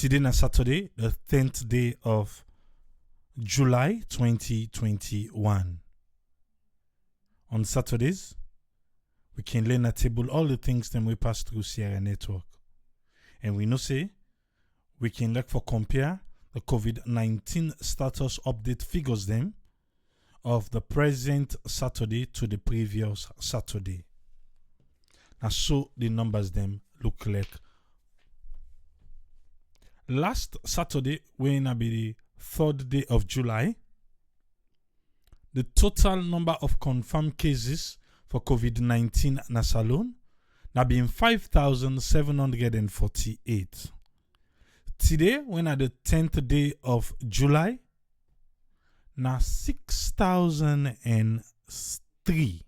Today na Saturday, the 10th day of July 2021. On Saturdays, we can learn at table all the things that we pass through Sierra Network. And we know say, we can look for compare the COVID-19 status update figures them of the present Saturday to the previous Saturday. Now so the numbers them look like. Last Saturday, when I be the 3rd day of July, the total number of confirmed cases for COVID-19 na Salone na been 5,748. Today, when at the 10th day of July, na 6,003.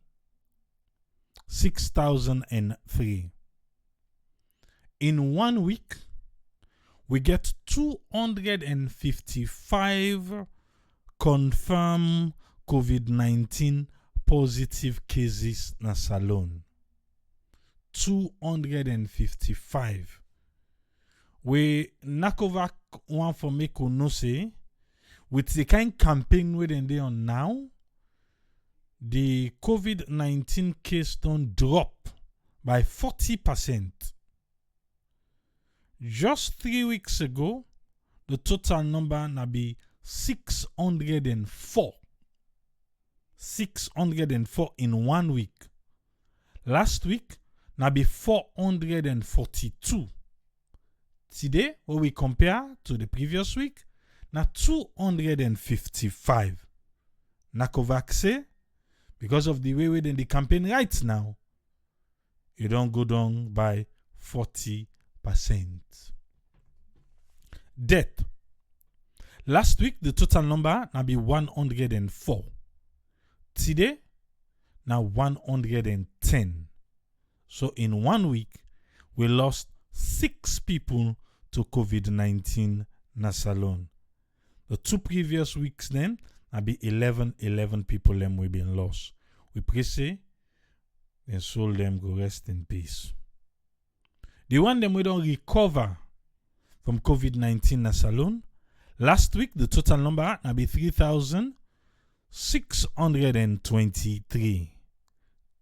6,003. In 1 week, we get 255 confirmed COVID-19 positive cases na Salone. 255. We Nakovac want for make you know say, with the kind campaign we they on now, the COVID-19 case don't drop by 40%. Just 3 weeks ago, the total number na be 604. 604 in 1 week. Last week, na be 442. Today, when we compare to the previous week, na 255. Nakovac say, because of the way we in the campaign right now, it don't go down by 40%. Death. Last week, the total number na be 104. Today, now 110. So in 1 week, we lost 6 people to COVID-19 na Salone. The 2 previous weeks then, na be 11 people them we been lost. We pray say, their soul them go rest in peace. The one them we don't recover from COVID-19 na Salone. Last week, the total number na be 3,623.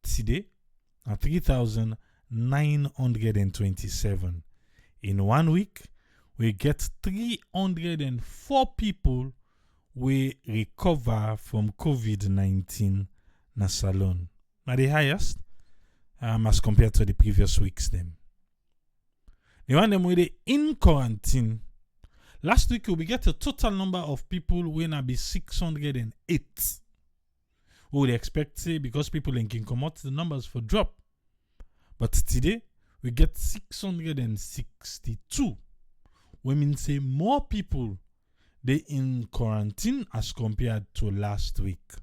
Today, na 3,927. In 1 week, we get 304 people we recover from COVID-19 na Salone. Now the highest as compared to the previous weeks them. The one them we in quarantine. Last week we get a total number of people we na be 608. We would expect say because people in can come out the numbers for drop. But today we get 662. We mean say more people they in quarantine as compared to last week.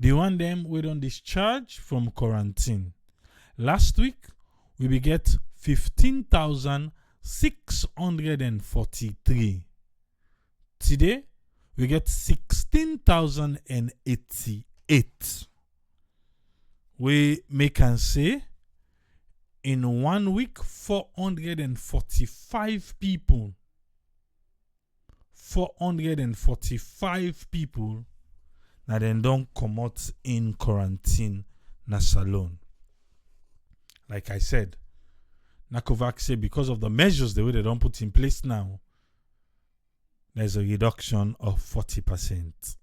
The one them we don't discharge from quarantine. Last week we get 15,643. Today we get 16,088. We make and say in 1 week 445 people. 445 people now then don't come out in quarantine na Salone. Like I said, Nakovac say because of the measures the way they don't put in place now, there's a reduction of 40%.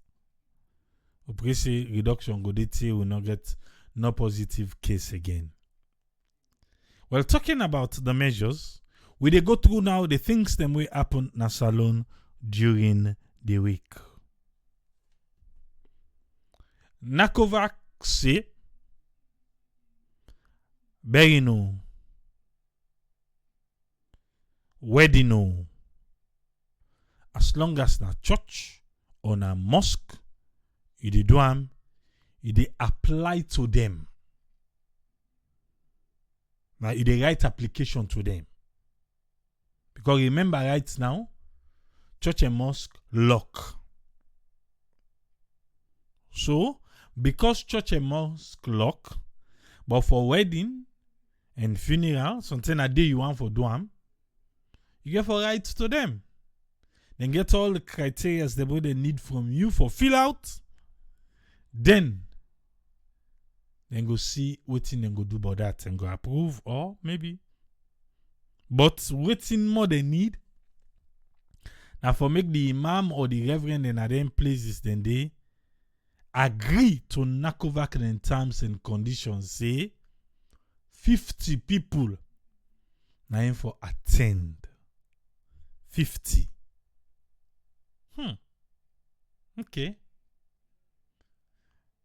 We say reduction go detail will not get no positive case again. Well, talking about the measures, we dey go through now the things them will happen na Salone during the week. Nakovac say, Berino, wedding, as long as na church or na mosque, you dey do am, you dey apply to them. Now you dey write application to them. Because remember right now, church and mosque lock. So, because church and mosque lock, but for wedding and funeral, something a day you want for do am, You get for right to them. Then get all the criteria they would need from you for fill out. Then go see what thing they go do about that and go approve or maybe. But what thing more they need. Now for make the imam or the reverend in them places, then they agree to knock over the terms and conditions. Say 50 people now for attend. 50. Okay.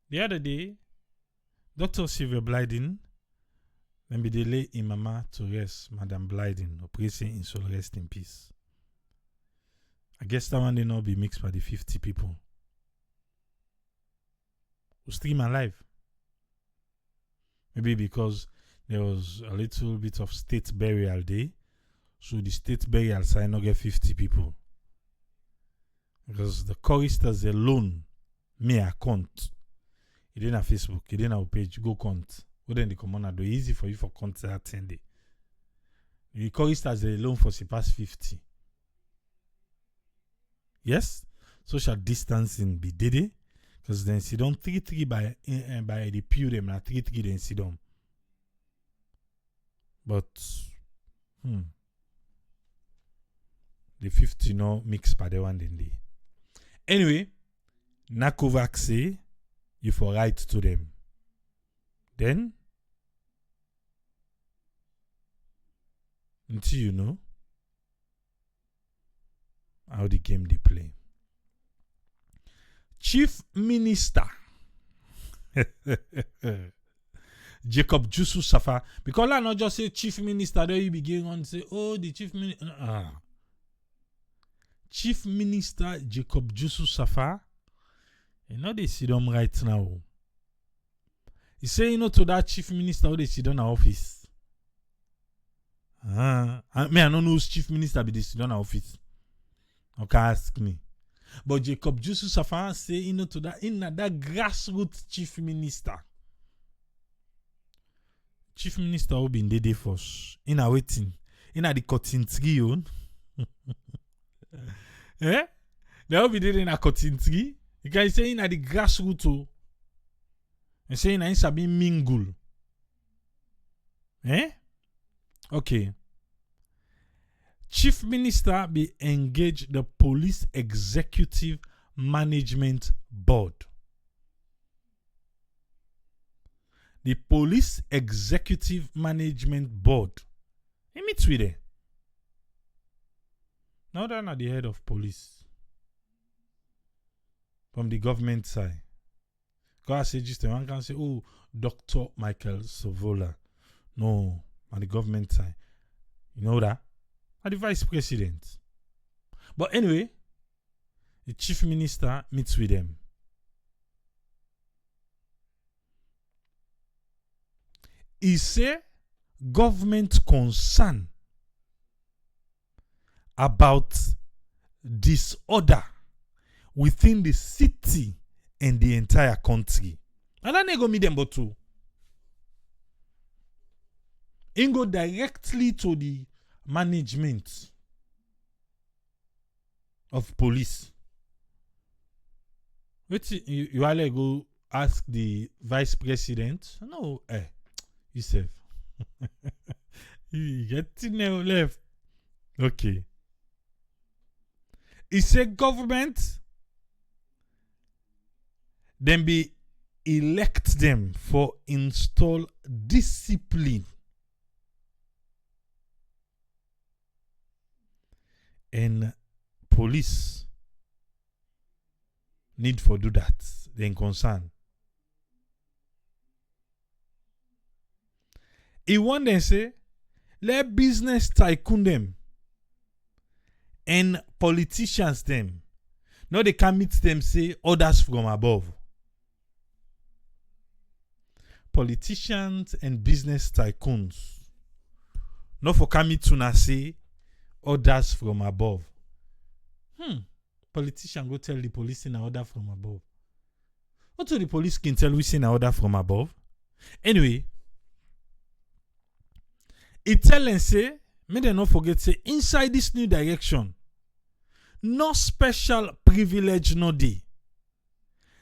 The other day, Dr. Sylvia Blyden, then be delay in mama to rest, Madam Blyden, operation in soul rest in peace. I guess that one did not be mixed by the 50 people who stream alive. Maybe because there was a little bit of state burial day, so the state burial side not get 50 people. Because the choristers alone may account. It didn't have Facebook, it didn't have page, go count. What then the commander do easy for you for count to attend. The choristers alone for the past 50. Yes, social distancing be did because then sit down 3-3 by the pew them na 3-3 then sit down. But the 50 no mix by the one then day. Anyway, Nakovac say you for write to them. Then until you know how the game they play. Chief Minister Jacob Jusu Safa, because I not just say Chief Minister, there you begin on say, oh, the Chief Minister. Chief Minister Jacob Jusu Safa, you know they sit down right now. He say, you know, to that Chief Minister who they sit down in office. I don't know who's Chief Minister be they sit down in office. Okay, ask me. But Jacob Jusu Safa say, you know, to that in that grassroots Chief Minister. Chief Minister will be in the day first. In a waiting. In a the cutting tree. Eh? They will be there in a cutting tree. You can say in a the grassroots. And say in a sabi mingle. Eh? Okay. Chief Minister be engage the Police Executive Management Board. The Police Executive Management Board. He meets with them. Now they're not the head of police. From the government side. Because I say just one can say, oh, Dr. Michael Savola. No, on the government side. You know that? And the vice president. But anyway, the chief minister meets with them. He say government concern about disorder within the city and the entire country. And then they go meet them but two. He go directly to the management of police. Wait, you all go ask the vice president? No, you safe. You get in left. Okay. He said government then be elect them for install discipline. And police need for do that. Then concern. He want them say, let business tycoon them and politicians them. No, they can meet them say orders from above. Politicians and business tycoons. No for coming to say orders from above. Politician go tell the police in an order from above. What do the police can tell we in an order from above? Anyway, it tell and say, may they not forget say inside this new direction, no special privilege no dey.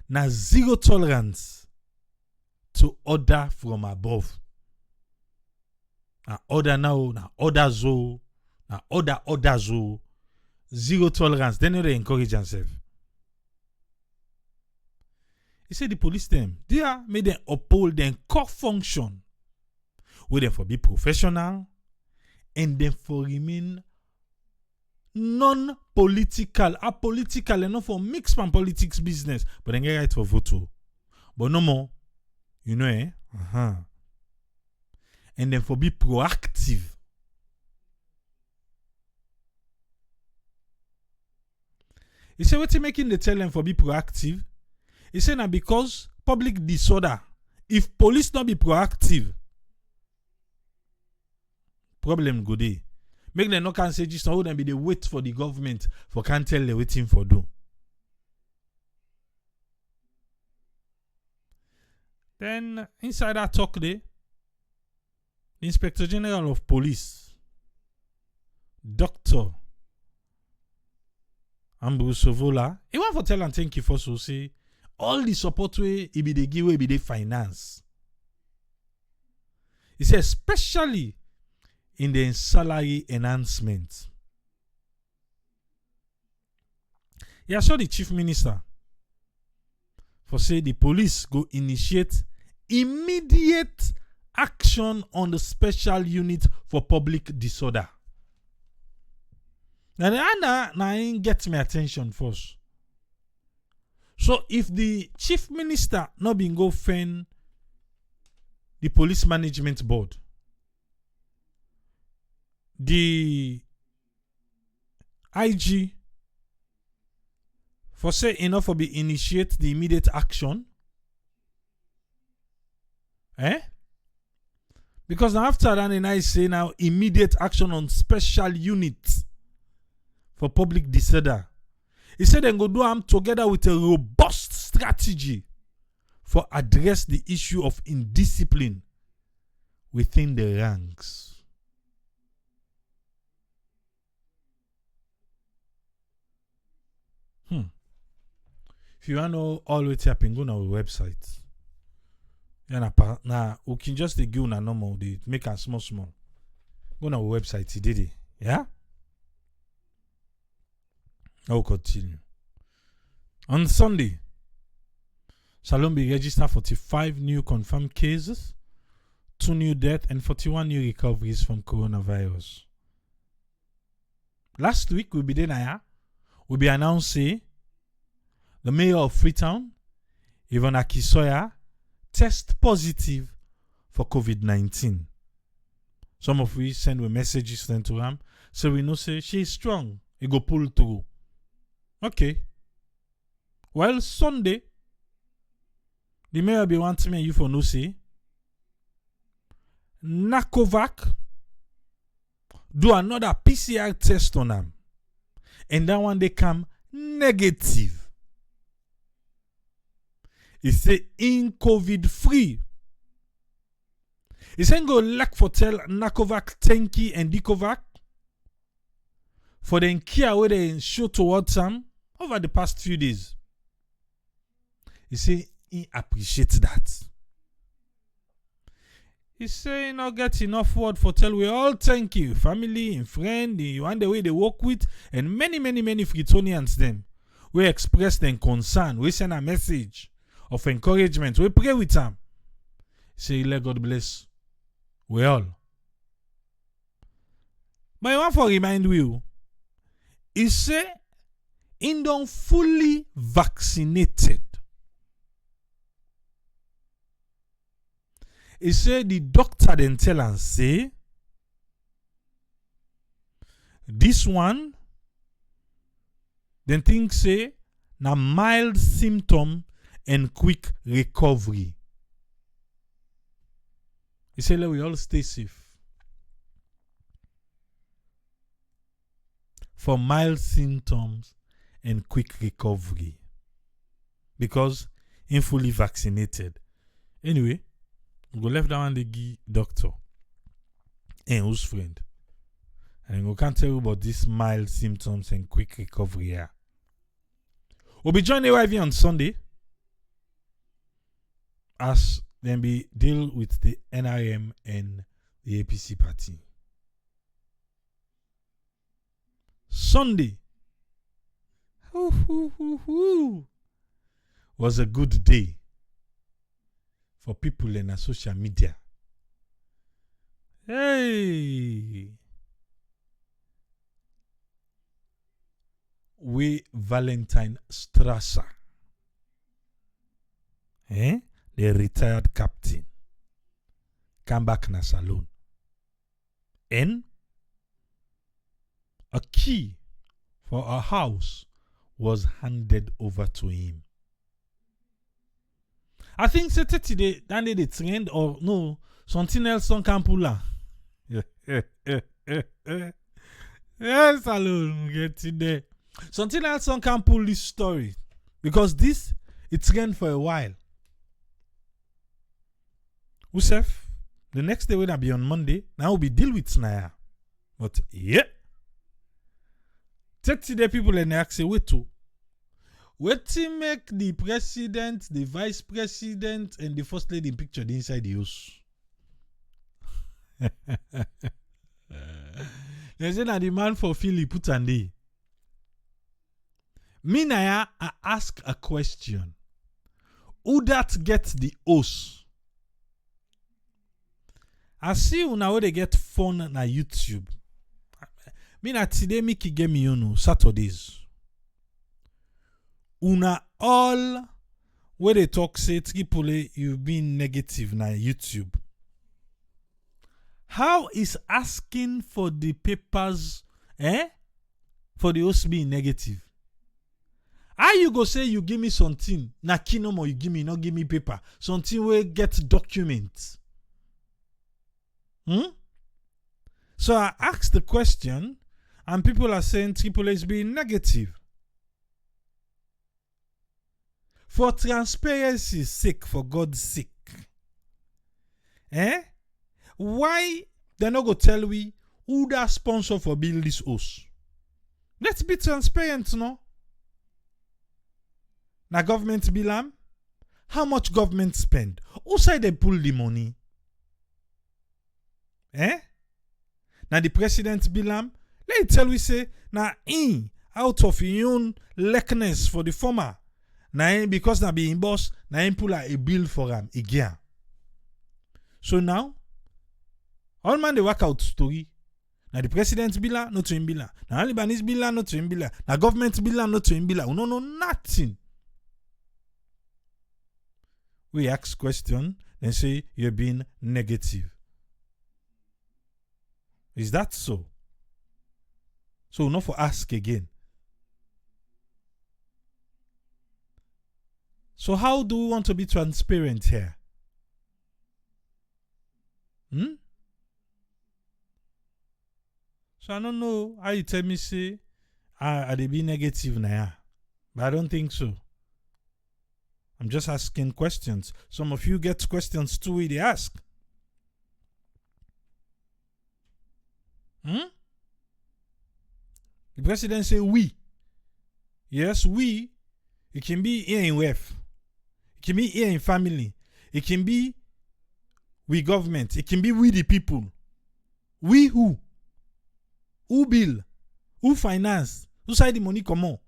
Na zero tolerance to order from above. Na order now, na order zo, na order zo. Zero tolerance. Then they encourage themselves. He said the police them, they are made them uphold their core function. Where them for be professional and then for remain non-political, apolitical, and not for mixed pan politics business, but then get right for vote. But no more, you know, and then for be proactive. He said, what he making the tell them for be proactive? He said, now because public disorder, if police not be proactive, problem go dey. Make them no can say just hold them be they wait for the government for can't tell they waiting for do. Then inside that talk there, the Inspector General of Police, Dr. Ambrose Sovola, he want for tell and thank you for so say all the support way he be they give way be they finance. He said especially in the salary enhancement. He assured the Chief Minister for say the police go initiate immediate action on the special unit for public disorder. Now the get my attention first. So if the Chief Minister not been go fend the Police Management Board, the IG for say enough for be initiate the immediate action, because now after that and I say now immediate action on special units for public disorder. He said they go do them together with a robust strategy for address the issue of indiscipline within the ranks. If you want to know all what's happening, go on our website. Yeah, now we can just give na normal, they make a small. Go on our website, he did it. Yeah? I'll continue. On Sunday, Salombe registered 45 new confirmed cases, 2 new deaths, and 41 new recoveries from coronavirus. Last week, we'll be announcing the mayor of Freetown, Yvonne Akisoya, test positive for COVID-19. Some of we send messages to him, so we know say she is strong. He go pull through. Okay. Well, Sunday, the mayor be wanting me you for no say Nakovac do another PCR test on him, and that one they come negative. He say in COVID free. He say go lack for tell Nakovac, Tenki, and Dikovac for the care where they show towards him over the past few days. He say he appreciates that. He say he not get enough word for tell we all thank you, family and friend, the one the way they work with, and many Fritonians them. We express their concern, we send a message of encouragement, we pray with them. Say let God bless. We all. But I want to remind you, he say he don't fully vaccinated. He say the doctor then tell and say this one then think say na mild symptom and quick recovery. He say let we all stay safe. For mild symptoms and quick recovery. Because in fully vaccinated. Anyway, we go left that one the doctor and whose friend. And we can't tell you about these mild symptoms and quick recovery here. We'll be joining AYV on Sunday as then we deal with the NRM and the APC party. Sunday was a good day for people in social media. Hey! We Valentine Strasser, the retired captain, come back na salon. And a key for a house was handed over to him. I think c'était today, that day the trend or no, something else on Campula. Yes, salon, get it there. Something else on can pull this story because this it's trend for a while. Usef, the next day will be on Monday. Now we deal with Snaya. But yeah. Take the people and ask wait to make the president, the vice president, and the first lady pictured inside the house. They say that the man for Philly put and day. Me Naya, I ask a question. Who that get the host? I see now they get phone na YouTube. Me na today me ki game you Saturdays. Una all where they talk say Tripoli you been negative na YouTube. How is asking for the papers for the host being negative? How you go say you give me something na kinom or you give me not give me paper something where get documents? So I asked the question and people are saying Triple is being negative. For transparency's sake, for God's sake. Why they not go tell we who that sponsor for build this house? Let's be transparent, no? Na government bill how much government spend? Who side they pull the money? Na the president bill let tell we say na out of your own likeness for the former. Na because na be in boss, na pull a bill for him again. So now all man they work out story. Na the president bill not to him bill. Na Albanese bill not to him bill. Na government bill not to him bill. We no nothing. We ask question, then say you're being negative. Is that so? So not for ask again. So how do we want to be transparent here? So I don't know how you tell me say are they be negative now? But I don't think so. I'm just asking questions. Some of you get questions too when they ask. The president say we. Yes, we. It can be here in WEF. It can be here in family. It can be we government. It can be we the people. We who? Who bill? Who finance? Who side the money come on?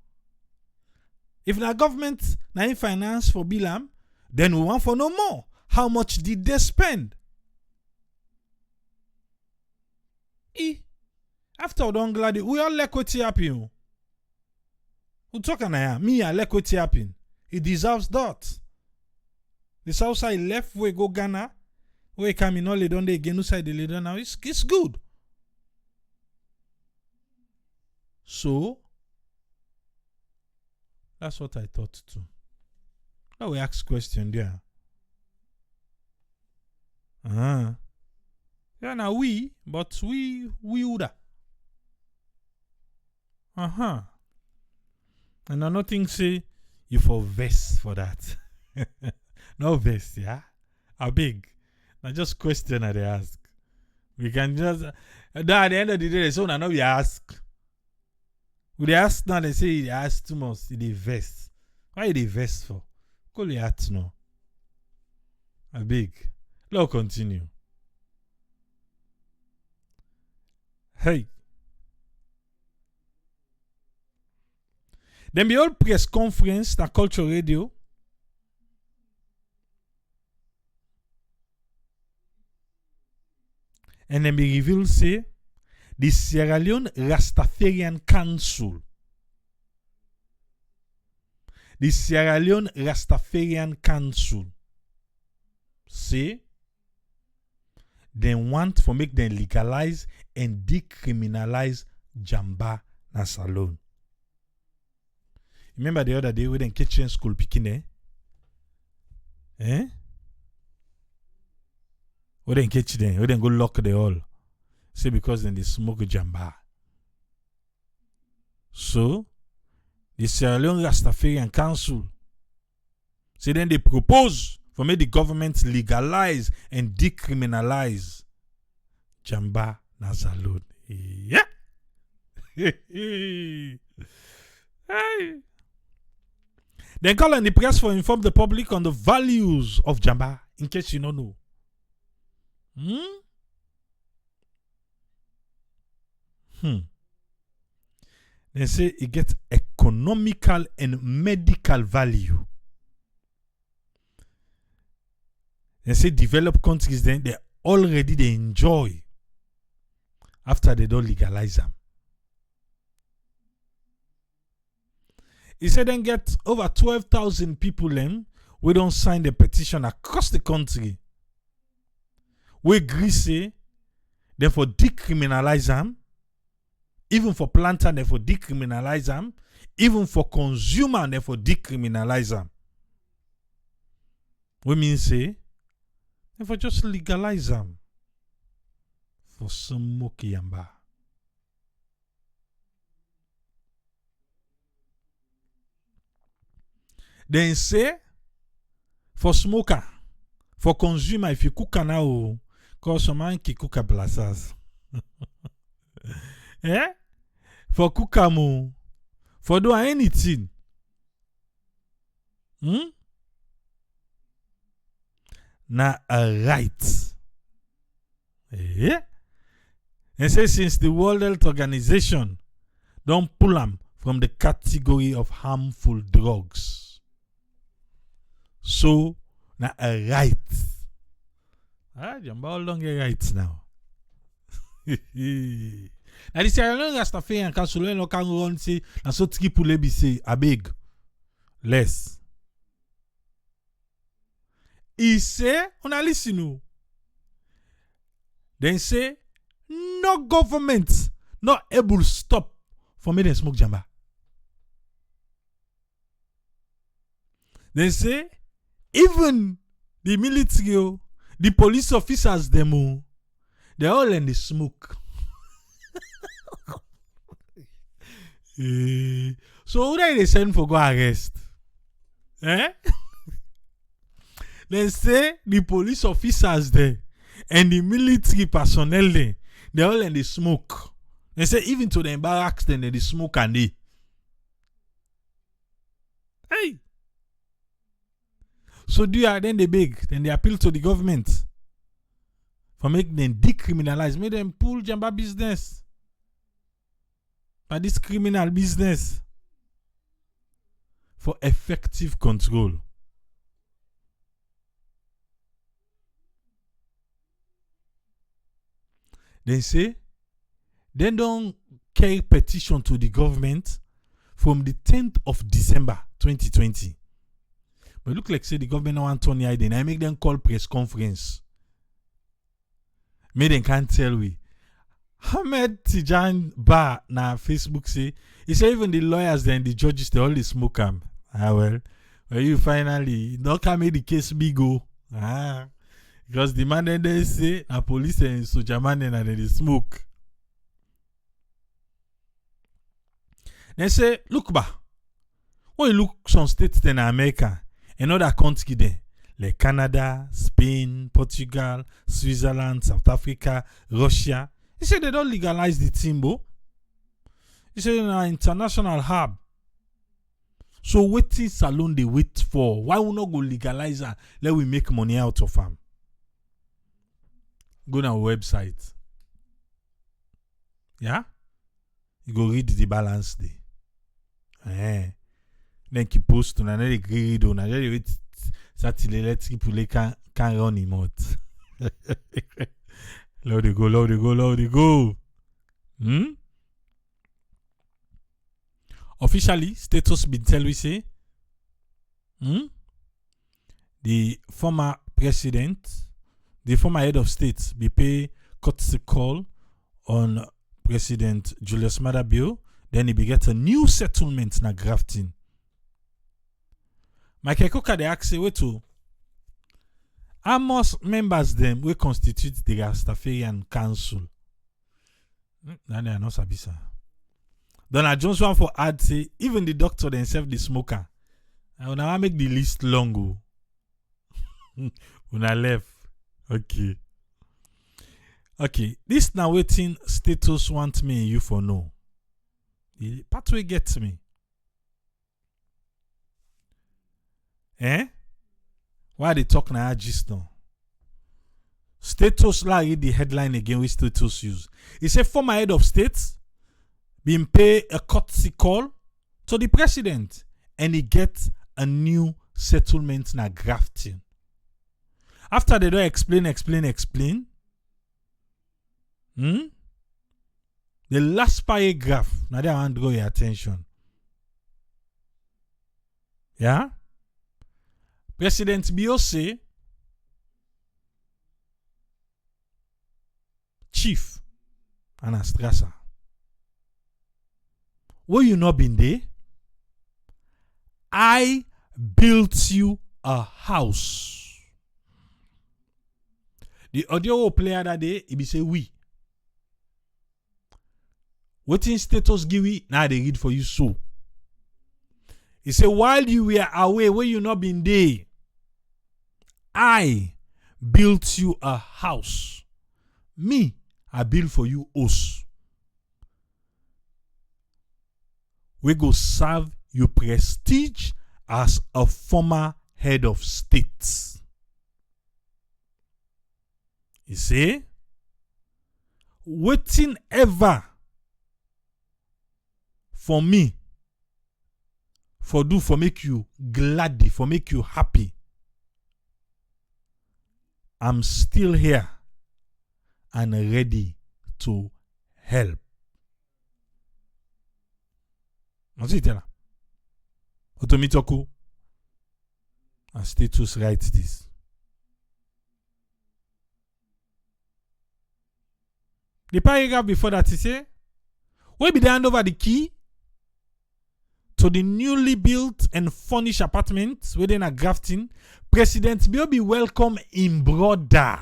If the government na in finance for Bilam, then we want for no more. How much did they spend? After we don't glad we all like what happen. Who talking now? Me I like what happen. It deserves that. The south side left we go Ghana. We come in all they don't they again who side the leader now. It's good. So that's what I thought too. Now we ask question there. Yeah, now we, but we woulda. And I nothing say you for vest for that. No vest, yeah? I beg. Now just question I they ask. We can just at the end of the day, so now we ask. We ask now, they say they ask too much. They vest. Why they vest for? Call the hat now. A big. Let's continue. Hey. Then be all press conference na Culture Radio. And then be reveal say the Sierra Leone Rastafarian Council. The Sierra Leone Rastafarian Council say they want to make them legalize and decriminalize jamba na salon. Remember the other day we didn't kitchen school picking eh? We didn't catch them. We didn't go lock the hall. Say because then they smoke jamba. So the Sierra Leone Rastafarian Council say then they propose for make the government legalize and decriminalize jamba na salon. Yeah. Hey. Then call on the press for inform the public on the values of jamba, in case you don't know. They say it gets economical and medical value. They say developed countries then they already they enjoy after they don't legalize them. He said then get over 12,000 people then we don't sign the petition across the country. We agree say they for decriminalize them, even for planter they for decriminalize them, even for consumer they for decriminalize them. We mean say they for just legalize them for smoke yamba. Then say for smoker, for consumer, if you cook now, cause someone qui cook a plazas. Eh? For cookamo, for do anything. Na a right. Eh? And say since the World Health Organization don't pull them from the category of harmful drugs. So, na a right. Jamba all don't get rights now. Now, the Sierra Leone Rastafarian Council no can run say, na so tiki pule be say, abeg, less. He say, una listen no. Then say, no government not able to stop for me to smoke jamba. They say, even the military, the police officers, them, they all in the smoke. So who they send for go arrest? Eh? They say the police officers there and the military personnel there, they all in the smoke. They say even to the barracks then they smoke and they. Hey. So then they beg, then they appeal to the government for making them decriminalize, make them pull jamba business. But this criminal business for effective control. They say they don't carry petition to the government from the 10th of December 2020. But look like say the government don't want Tony Hayden. I make them call press conference. Make them can't tell we. Ahmed Tijan Ba na Facebook say he say even the lawyers and the judges they all smoke am. Well you finally not can make the case big go. Because the man then they say a police and soldier man and they smoke. They say look ba. When you look some states in America and other countries there, like Canada, Spain, Portugal, Switzerland, South Africa, Russia. He said they don't legalize the timbo. He said an international hub. So waiting salon they wait for. Why we not go legalize her? Let we make money out of them. Go on our website. Yeah? You go read the balance day. Then keep post on another read on another wait till electric people can run him out. Loud they go. Officially, status been tell we say the former president, the former head of state, be pay courtesy call on President Julius Maada Bio. Then he be get a new settlement na grafting. Michael Coca they ask way to Amos members them we constitute the Rastafarian Council. None are not sabisa. Donald Jones want for add say even the doctor themselves the smoker. I wanna make the list long. When I left. Okay. This now waiting status want me and you for no. The pathway gets me. Why they talk now just now? Status la read the headline again with status use. It say former head of state been pay a courtesy call to the president and he gets a new settlement na grafting. After they don't explain. The last paragraph, now they want to draw your attention. Yeah? President Bio say, Chief Anastrasa, where you not been there? I built you a house. The audio player that day, he be say we. Waiting status give we, now they read for you so. He say while you were away, where you not been there, I built you a house. Me, I built for you house. We go serve your prestige as a former head of state. He say, waiting ever for me, for make you glad, for make you happy. I'm still here and ready to help. What's it là? Otomitoko. And status writes this. The paragraph before that he say, we be the hand over the key to the newly built and furnished apartments within a grafting. President Bio be welcome in brother.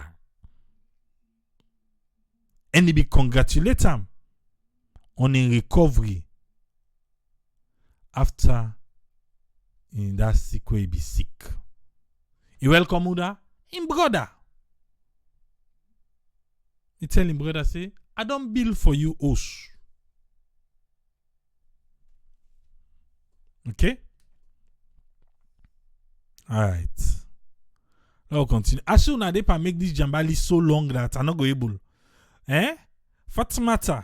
And he be congratulate him on a recovery after in that sick way he be sick. He welcome Uda in brother. He tell him brother say, I don't bill for you house. Okay? Alright. Now we'll continue. As soon as they make this jambali so long that I'm not go able. Fatimata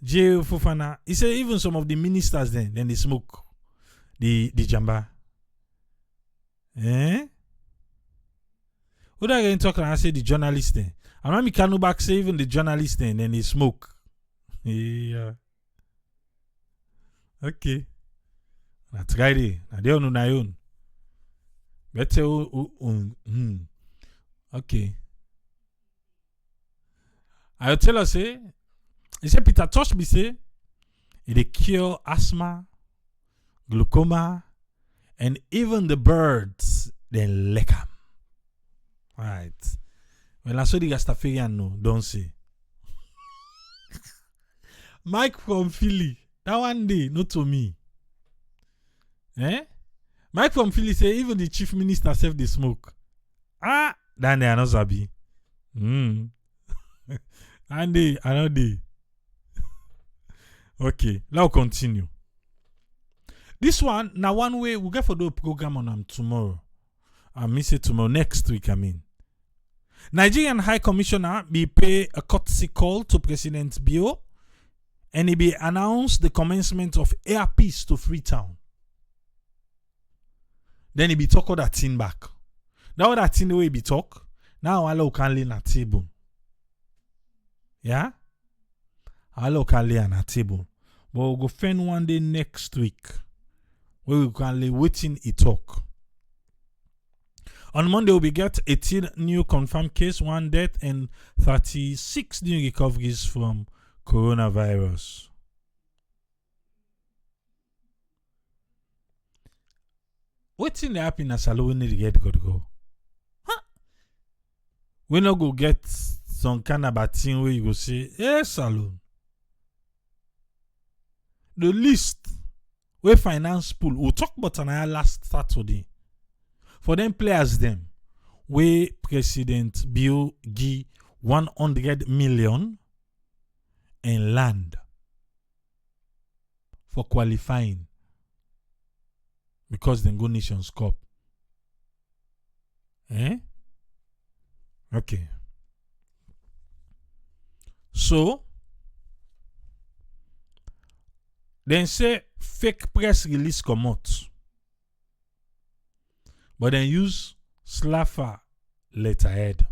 J. Fofana. He said even some of the ministers then they smoke the jamba. Who that going talk and I say the journalist then? And when me can back say even the journalist then they smoke. Yeah. Okay. Na try it. Na they on na own. Better okay. I tell her say, he say Peter Tosh be say, it cure asthma, glaucoma, and even the birds they lick them. Right. Well, I saw the Rastafarian no, don't say. Mike from Philly, that one day, not to me. Mike from Philly say even the chief minister self they smoke. Ah, then they are not sabi. And they are not they. Okay, now continue. This one, now one way we get for the program on them tomorrow. I miss it tomorrow, next week, I mean. Nigerian High Commissioner be pay a courtesy call to President Bio and he be announce the commencement of air peace to Freetown. Then he be talk all that thing back. Now that thing the way he be talk, now I can lay on a table. Yeah? I can lay on a table. But we'll go find one day next week where we can lay waiting he talk. On Monday, we get 18 new confirmed cases, 1 death, and 36 new recoveries from coronavirus. What's in the happen as we need to get go? Huh? We not go get some kind of a thing where you go say, hey, Salon. The list where finance pool, we'll talk about an last Saturday. For them players them, where President Bio give 100 million in land for qualifying because they go Nations Cup. Okay. So then say fake press release come out. But then use Slaffa letterhead.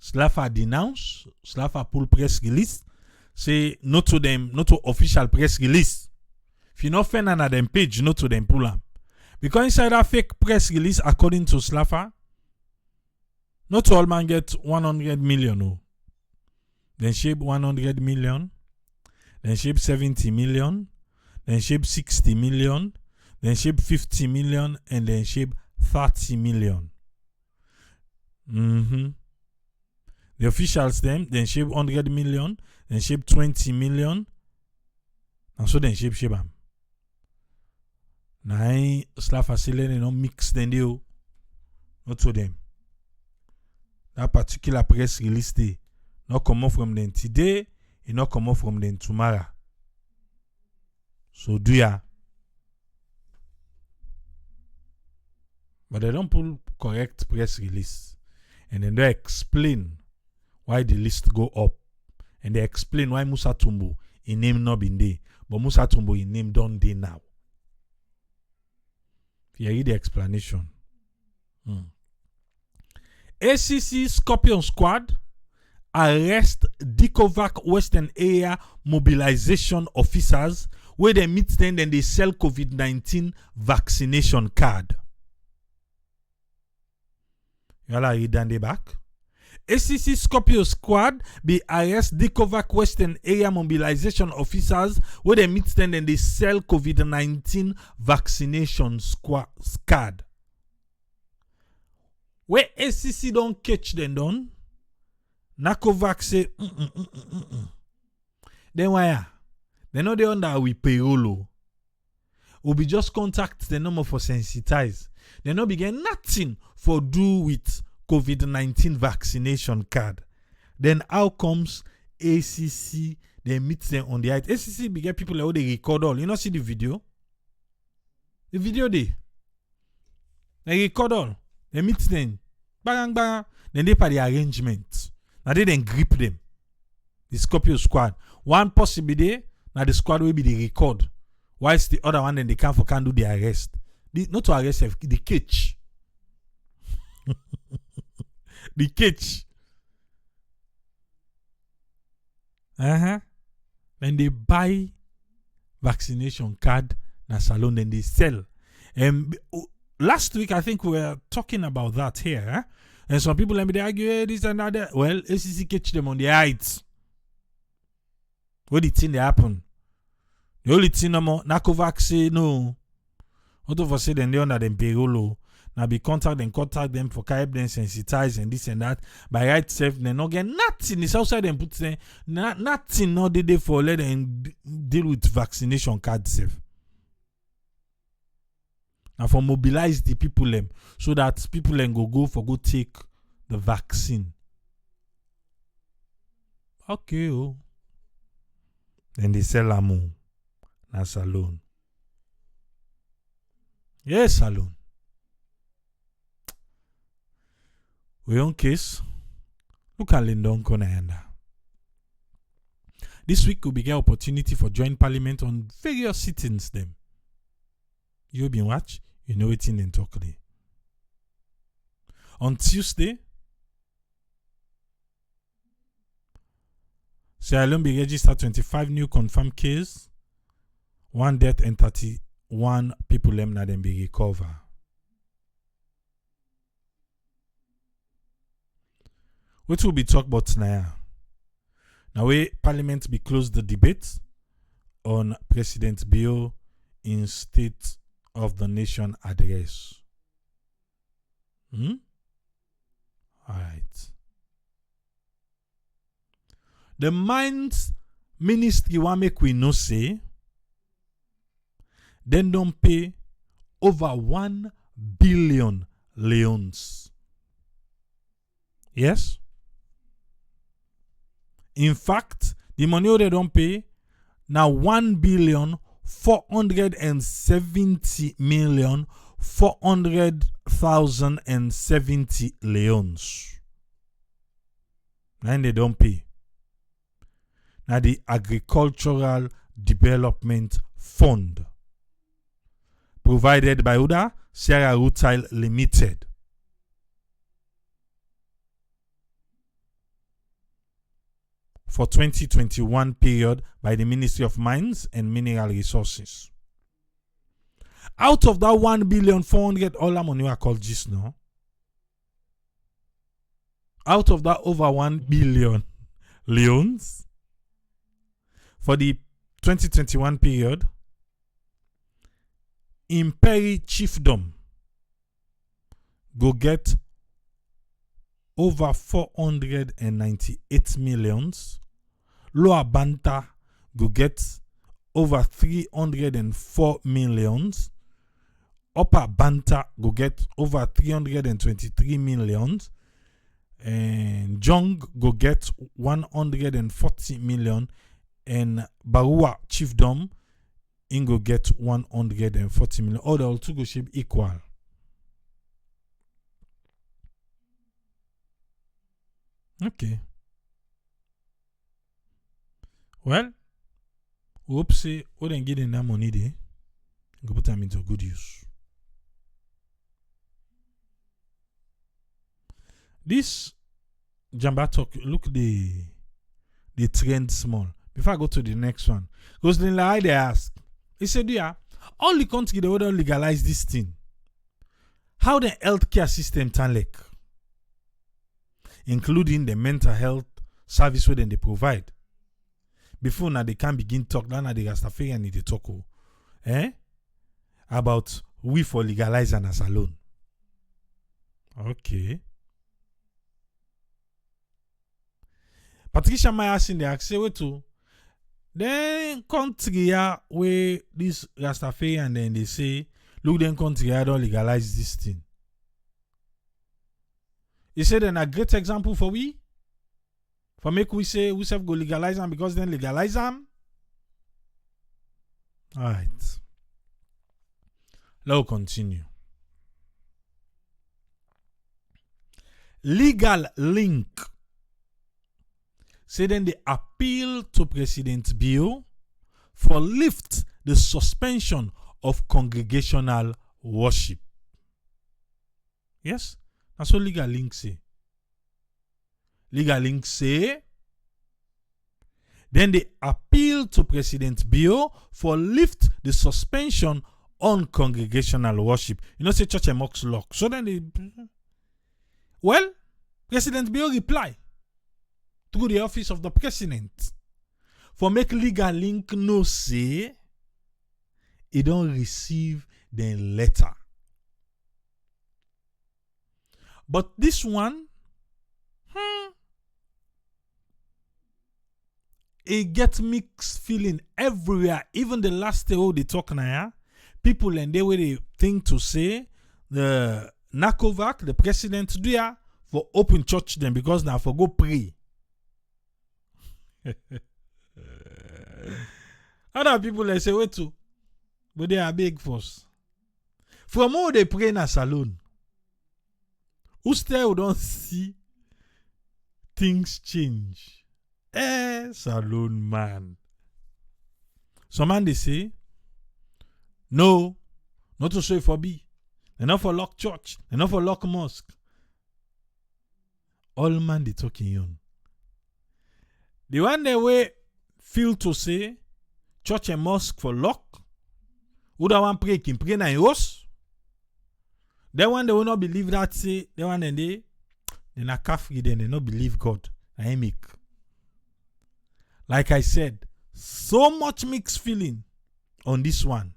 Slaffa denounce, Slaffa pull press release, say no to them, not to official press release. If you not find another page, no to them pull them. Because inside that fake press release, according to Slaffa, not all man get 100 million. No. Then shape 100 million, then shape 70 million, then shape 60 million, then shape 50 million, and then shape 30 million. The officials them, then shape 100 million, then shape 20 million, and so then shape them. Now, Slaffa Silene no mix them deal, not to them. That particular press release day, not come off from them today, it not come off from them tomorrow. So do ya. But they don't pull correct press release. And then they explain why the list go up. And they explain why Musa Tumbo in name not been there. But Musa Tumbo in name done day now. If you read the explanation. ACC Scorpion Squad arrest Dikovac Western Area mobilization officers where they meet them and they sell COVID-19 vaccination card. Y'all read down the back. ACC Scorpio Squad be arrest Dikovac Western Area mobilization officers where they meet them and they sell COVID-19 vaccination card. Where ACC don't catch them done, Nakovac say, Then why? They know they under we payroll. We be just contact the number for sensitize. They no begin nothing for do with COVID-19 vaccination card. Then how comes ACC they meet them on the height? ACC be get people like they record all. You know see the video? The video they record all. They meet them. Bang bang. Then they pay the arrangement. Now they then grip them. The Scorpio squad. One possibility now the squad will be the record. Whilst the other one then they can't do the arrest. Not to arrest, the catch. The catch. Then they buy vaccination card na salon, then they sell. Last week, I think we were talking about that here. And some people let me argue this and that. Well, ACC catch them on the heights. What did thing they happen? The only thing Nakovac say no. What of us say then they under them payroll. Now be contact them for help them sensitize and this and that. By right self, they not get nothing. It's outside them put say nothing. No they for let them deal with vaccination card self. and for mobilize the people them so that people then go take the vaccine. Okay, oh. Then they sell ammo. Na salon. Yes, salon. We on case. Look at Lyndon Konayanda. This week will be an opportunity for joint parliament on various sittings them. You been watch, you know it in talk there. On Tuesday, Sierra Leone be registered 25 new confirmed cases, 1 death and 31 people them na them be recover. What will be talk about now? Now we Parliament be closed the debate on President Bio in State of the Nation address. Alright. The Mines Ministry want make we know say then don't pay over 1 billion leones. Yes? In fact, the money they don't pay now 1,470,400,070 leones. And they don't pay. Now the Agricultural Development Fund provided by Uda Sierra Rutile Limited. For 2021 period by the Ministry of Mines and Mineral Resources. Out of that 1,400,000,000 all that money I call just now. Out of that over 1 billion leones for the 2021 period, Imperi Chiefdom go get over 498 millions. Lower Banta go get over 304 millions. Upper Banta go get over 323 millions. And Jong go get 140 million. And Barua Chiefdom in go get 140 million. All the all two go shape equal. Okay. Well, we hope say we don't get that money there. Go put them into good use. This Jamba talk, look the trend small. Before I go to the next one. Because then like they ask, he said, yeah, all the country they don't legalize this thing. How the healthcare system turn like? Including the mental health service where they provide. Before now they can begin talk, now they Rastafarian need to talk about we for legalizing as alone. Okay. Patricia Maya in the ask way to then country where this Rastafarian then they say, look then country don't legalize this thing. He said then a great example for we. For make we say we self go legalize them because then legalize them. Alright. Let's continue. Legal link. Say then they appeal to President Bio for lift the suspension of congregational worship. Yes? That's what legal link say. Legal link say then they appeal to President Bio for lift the suspension on congregational worship. You know say church and mosque lock. So then they President Bio reply through the office of the president for make legal link no say he don't receive the letter. But this one, it gets mixed feeling everywhere. Even the last day they talk now, people and they will think to say the Nakovac, the president there, for open church them because now for go pray. Other people they say wait to, but they are big force. From all they pray in a salon, who still don't see things change. Salon man. Some man they say, no, not to say for be. They're not for lock church. They're not for lock mosque. All man they talking on. The one they way feel to say church and mosque for lock. Who that one pray can pray na house. That one they will not believe that say that one and they not kafri then they not believe God. I make. Like I said, so much mixed feeling on this one.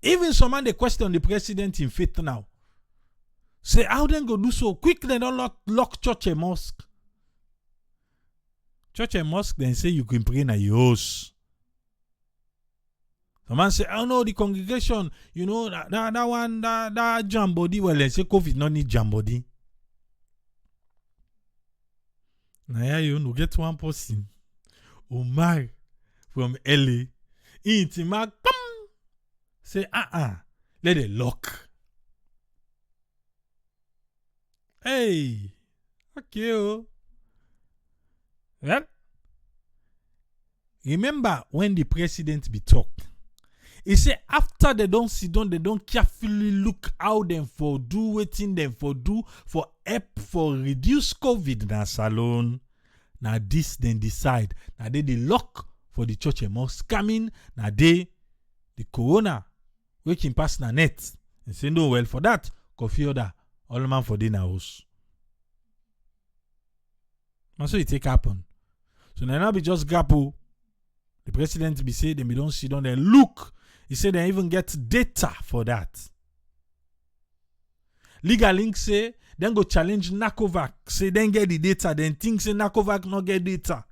Even someone they question the president in faith now. Say how then go do so quick they don't lock church and mosque. Church and mosque then say you can pray na your house. Someone say, oh no, the congregation, you know, that one, that jam body. Well, they say COVID not need jam body. Now yeah, you get one person, Omar from LA, intimate, say, let it lock. Hey, okay, oh. Well, remember when the president be talk, he say after they don't sit down, they don't carefully look how them for do waiting them for do for help for reduce COVID na salon. Now this then decide. Now they lock for the church and mosque coming. Now they the corona waking past na net. And say no well for that. Coffee order all man for dinner house. And so it take happen. So now be just grapple. The president be say they don't sit down and look. He said they even get data for that. Legal Link say, then go challenge Nakovac. Say then get the data. Then think say Nakovac not get data.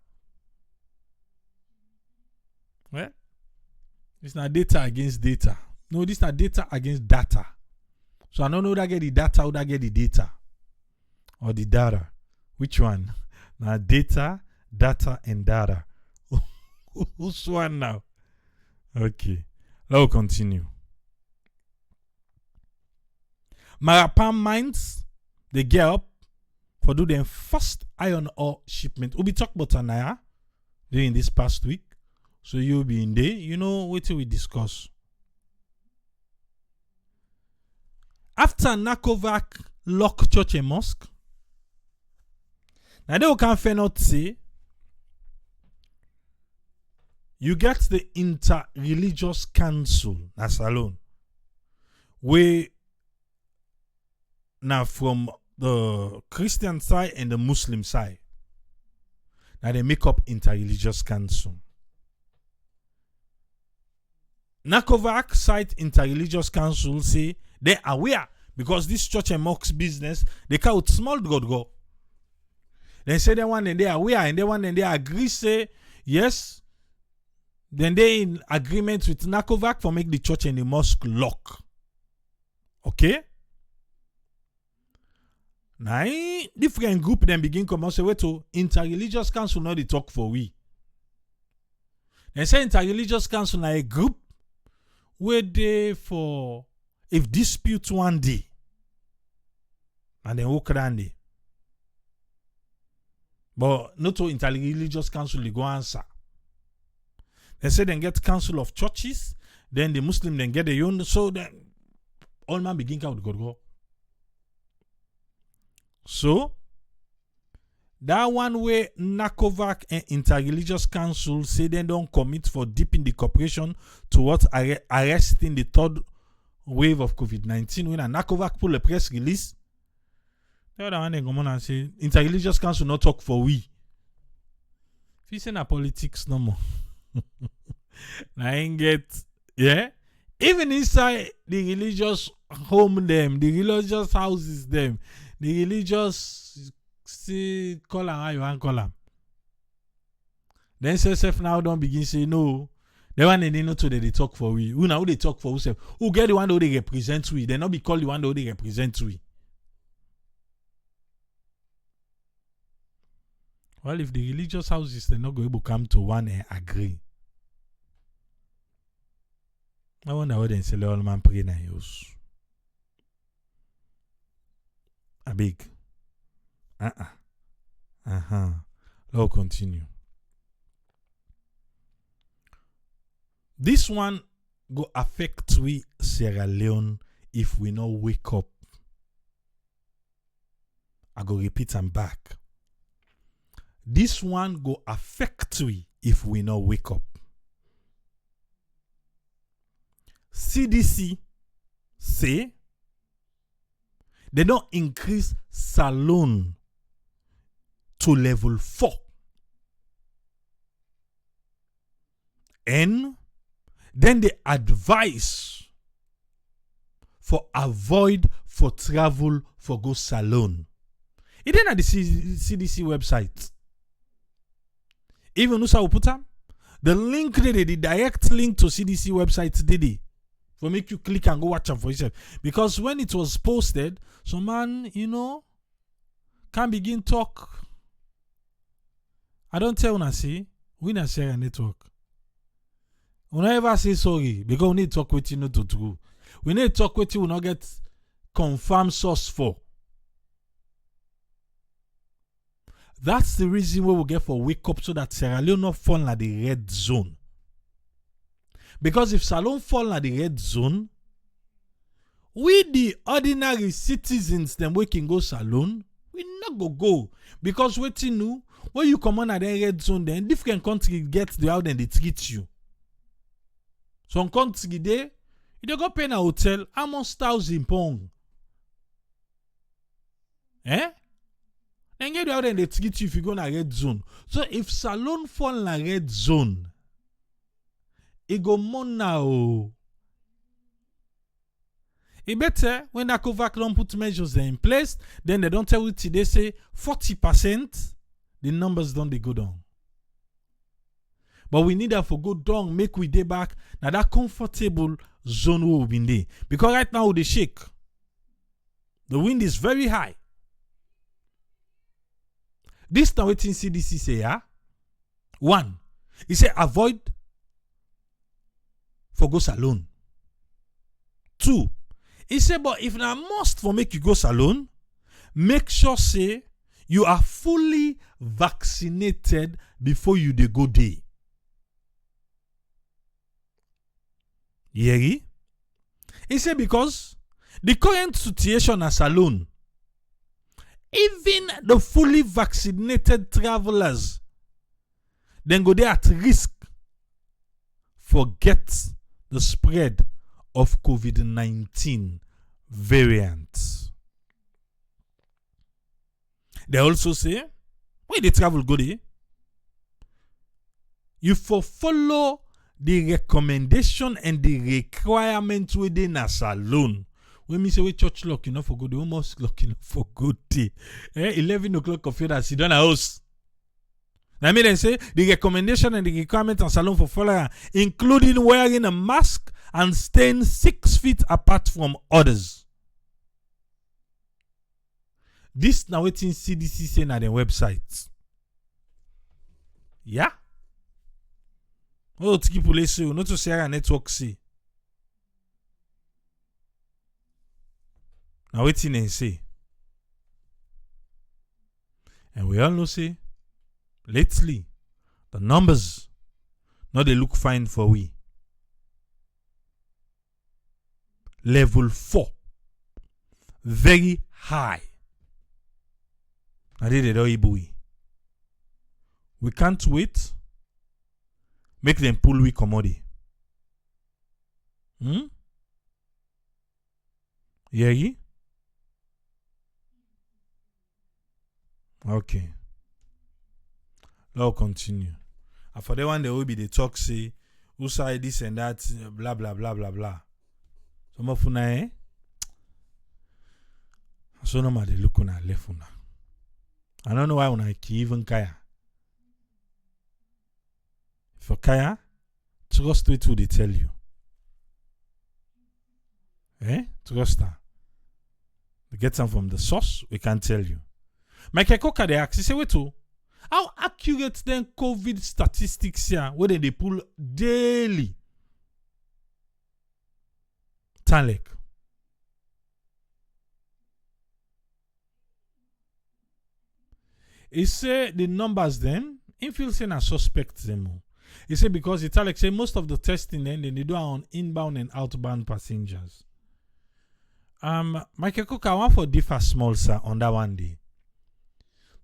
Well, it's not data against data. No, this not data against data. So I don't know who that get the data, who that get the data. Or the data. Which one? Now data, and data. Who's one now? Okay. Let's continue. Marapan mines, they get up for do their first iron ore shipment. We'll be talking about Anaya during this past week. So you'll be in there. You know, wait till we discuss. After Nakovac lock church and mosque, now they can fair not say you get the inter-religious council, that's alone. We now from the Christian side and the Muslim side. Now they make up inter-religious council. Nakovac side inter-religious council say they are aware because this church and mosque business, they count small God go. They say they want and they are aware and they want and they agree say yes. Then they in agreement with Nakovac for make the church and the mosque lock. Okay? Now, different group then begin come and say, wait to inter-religious council not the talk for we. They say inter-religious council na a group where they for if dispute one day and then walk around day. But not to inter-religious council they go answer. They say then get council of churches, then the Muslim then get the own. So then all man begin out go. So that one way Nakovac and inter-religious council say they don't commit for deepening the cooperation towards arresting the third wave of COVID-19. When a Nakovac pull a press release, the other one they come on and say inter-religious council not talk for we. If you say na politics no more. I ain't get even inside the religious home them, the religious houses them, the religious see call how you want call them. Then SSF now don't begin say no. The one they know to they talk for we. Who now they talk for who? Who get the one that they represent we? They not be called the one that they represent we. Well, if the religious houses they're not going to come to one and agree. I wonder what they say all man pray na use. A big. Let's continue. This one go affect we Sierra Leone if we not wake up. I go repeat and back. This one go affect we if we not wake up. CDC say they don't increase salon to level 4. And then they advise for avoid for travel for go salon. It ain't at the CDC website. Even Usa will put them. The link the direct link to CDC website did it. For make you click and go watch it for yourself. Because when it was posted, some man, can begin talk. I don't tell una see, we not share a network. We never say sorry because we need to talk with you not to true. We need to talk with you, we not get confirmed source for. That's the reason why we get for wake up so that Sierra Leone not fall in the red zone. Because if Salon fall in the red zone, we the ordinary citizens them we can go salon, we not go. Because waiting new, when you come on at the red zone, then different country get the how then they treat you. Some country there, you don't go pay in a hotel almost £1,000. Then get the how then they treat you if you go in a red zone. So if salon fall in a red zone, it go more now. It better when ACOVAC don't put measures in place, then they don't tell you they say 40%, the numbers don't they go down. But we need that for go down, make we day back now that comfortable zone we will be in there. Because right now they shake. The wind is very high. This now what CDC say, yeah? 1, he say avoid for go salon. 2, he say but if na must for make you go salon, make sure say you are fully vaccinated before you dey go there. Yeri? He say because the current situation at salon, even the fully vaccinated travelers, then go there at risk for get the spread of COVID-19 variants. They also say, when they travel go there, you for follow the recommendation and the requirement within a salon. When me say we church lock, you know for good, almost lock, you know for good day. 11 o'clock of you that sit down a house. I mean, they say the recommendation and the requirement on salon for follower, including wearing a mask and staying 6 feet apart from others. This now waiting CDC saying at the website. Yeah. Oh, to keep police, not to say a network see. Now waiting and say. And we all know say, lately, the numbers, now they look fine for we. Level 4. Very high. I did it all. We can't wait. Make them pull we commodity. Yeah. Okay. Now continue. And for the one they will be the talk say who say this and that blah blah blah blah blah. Some of una so no matter look on left una. I don't know why una even kaya. For kaya trust what they tell you. Trust her. They get some from the source, we can tell you. Michael Coca they ask, he say, wait to, how accurate then COVID statistics here, where they pull daily? Tanlek. He say the numbers then, he feels saying I suspect them. He say because Italic say most of the testing then they do on inbound and outbound passengers. Michael Cook, I want for differ small sir on that one day.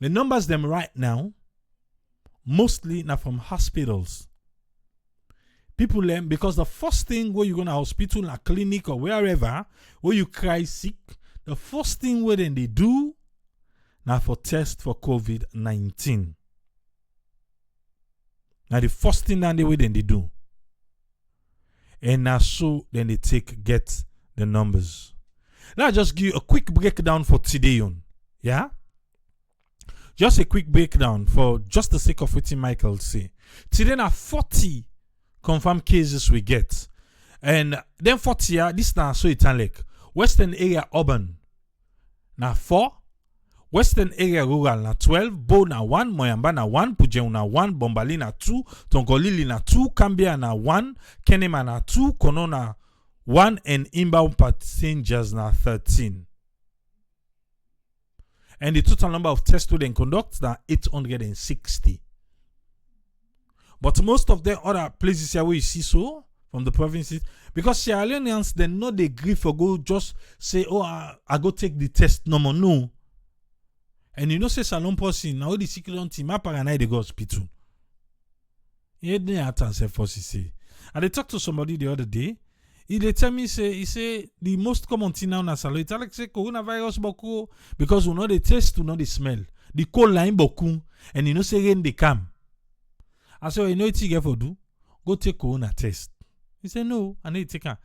The numbers them right now, mostly now from hospitals. People learn because the first thing where you go to hospital, a clinic or wherever, where you cry sick, the first thing where then they do now for test for COVID-19. Now the first thing that they do. And now so then they get the numbers. Now just give you a quick breakdown for today on. Yeah? Just a quick breakdown for just the sake of what Michael say. Today now 40 confirmed cases we get. And then 40 this now so it's like Western area urban. Now 4. Western area rural na 12, Bo na 1, Moyamba na 1, Pujeu na 1, Bombali na 2, Tongolili na 2, Cambia na 1, Kenema na 2, Kono na 1, and inbound passengers na 13. And the total number of tests we then conduct na 860. But most of the other places here where you see so from the provinces, because Sierra Leoneans they know they agree for go just say, oh, I go take the test no more. No. And you know, say Salon person, now the cyclone team, I paranoid they go hospital. He didn't answer for say. And I talked to somebody the other day. He tell me, he say the most common thing now na salon. It's like say coronavirus boku because we know the taste, we know the smell. The cold line boku, and you know say rain they come. I say, you know what you get for do? Go take corona test. He said, no, I need to take her.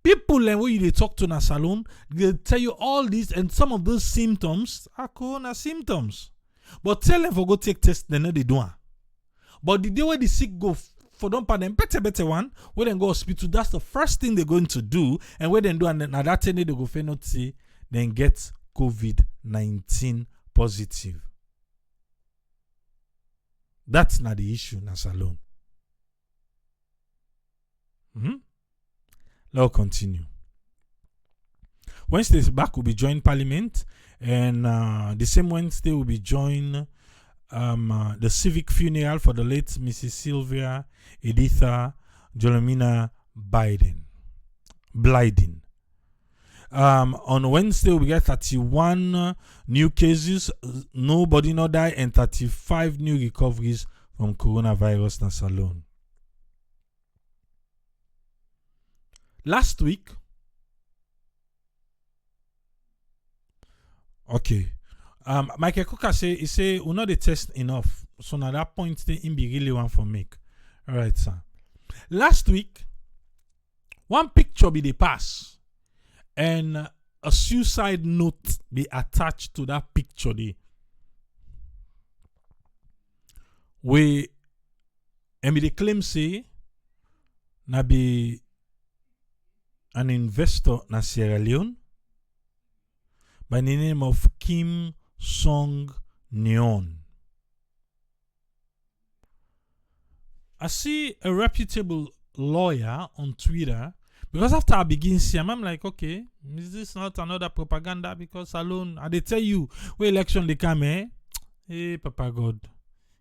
People when you talk to in a salon, they tell you all this, and some of those symptoms are corona symptoms. But tell them for go take test, they know they do. But the day where the sick go for don't pardon better one, where they go hospital, that's the first thing they're going to do, and where they do, and at that time they go for not say, then get COVID-19 positive. That's not the issue in a salon. Let's continue. Wednesday's back will be join Parliament, and the same Wednesday will be join the civic funeral for the late Mrs. Sylvia Editha Jolomina Blyden. On Wednesday we get 31 new cases, nobody no die, and 35 new recoveries from coronavirus na salon. Last week, okay, Michael Cook he say we not the test enough, so now that point they be really one for make. All right, sir. Last week, one picture be the pass, and a suicide note be attached to that picture. And the claim say na be an investor na Sierra Leone by the name of Kim Song Neon. I see a reputable lawyer on Twitter because after I begin seeing, I'm like, okay, is this not another propaganda? Because alone, they tell you where election they come, Hey, Papa God.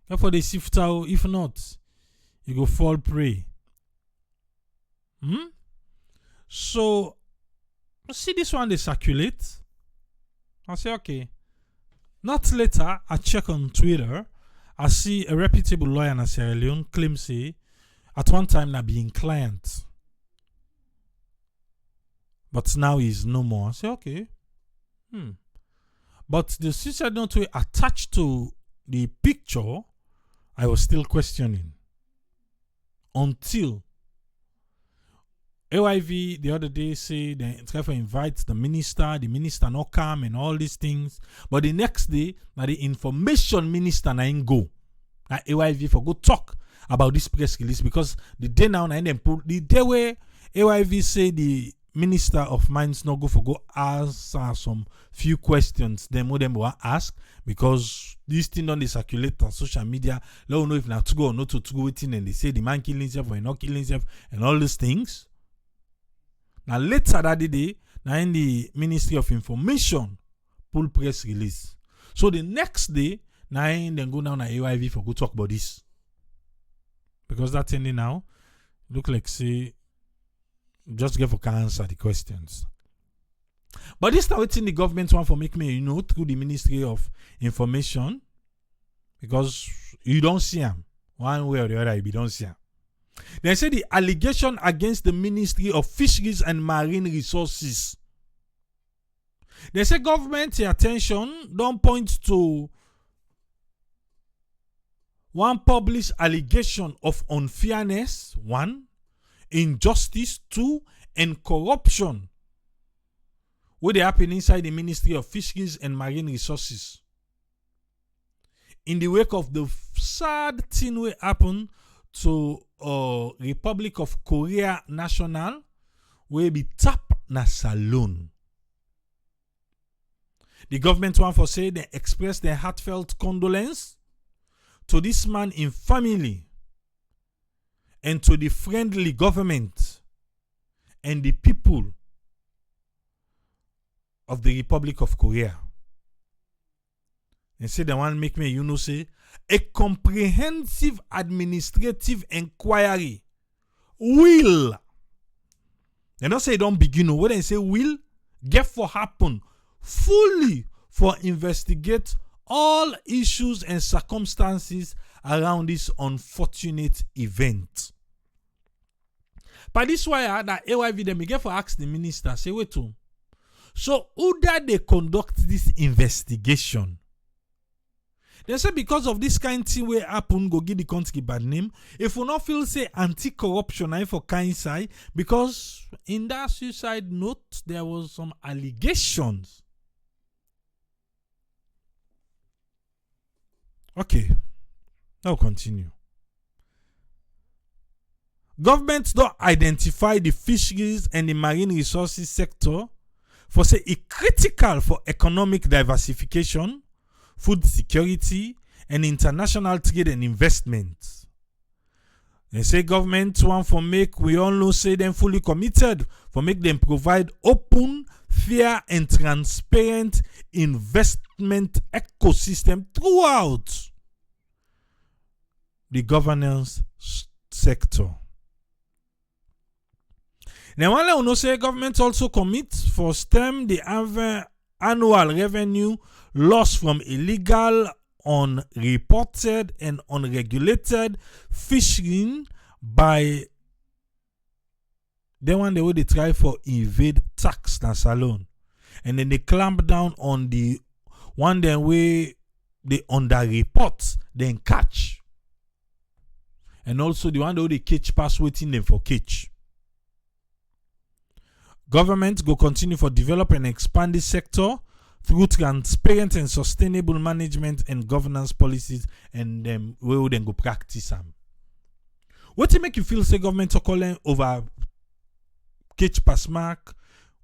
Therefore they sift out. If not, you go fall prey. So, see this one they circulate. I say, okay. Not later, I check on Twitter. I see a reputable lawyer in Sierra Leone claim say, at one time na being client. But now he's no more. I say, okay. But the suicide note attached to the picture, I was still questioning. Until AYV the other day say they try to invite the minister not come and all these things. But the next day, now the information minister na go. Now AYV for go talk about this press release because the day now and then the day where AYV say the Minister of Mines no go answer some few questions them what them will ask because this thing on the circulate on social media. Let us know if not to go or not to go waiting and they say the man killing himself or not killing himself and all these things. Now later that day, now in the Ministry of Information pull press release. So the next day, now then go down to AYV for go talk about this. Because that's ending now. Look like say just get for can answer the questions. But this time waiting the government want for make me, through the Ministry of Information. Because you don't see them. One way or the other, you don't see them. They say the allegation against the Ministry of Fisheries and Marine Resources. They say government attention don't point to one published allegation of unfairness, 1, injustice, 2, and corruption where they happen inside the Ministry of Fisheries and Marine Resources. In the wake of the sad thing that happened to Republic of Korea National, where be tap na saloon. The government want for say they express their heartfelt condolence to this man in family and to the friendly government and the people of the Republic of Korea. They say they want make me, say a comprehensive administrative inquiry will. They don't say it don't begin. What they say will get for happen fully for investigate all issues and circumstances around this unfortunate event. But this why that AYV them get for ask the minister, say wait to. So who that they conduct this investigation? They say because of this kind thing where happen go give the country bad name. If we not feel say anti-corruption I for kind side, because in that suicide note there was some allegations. Okay, now continue. Governments don't identify the fisheries and the marine resources sector for say it critical for economic diversification, food security, and international trade and investment. They say government want for make we all know say them fully committed for make them provide open, fair, and transparent investment ecosystem throughout the governance sector. Now, while we say government also commits for stem the annual revenue loss from illegal, unreported, and unregulated fishing by the one the way they try for evade tax and salon, and then they clamp down on the one the way they underreport then catch, and also the one the way they catch pass waiting them for catch. Government go continue for develop and expand this sector through transparent and sustainable management and governance policies, and them we will then go practice them. What to make you feel say government are calling over catch pass mark,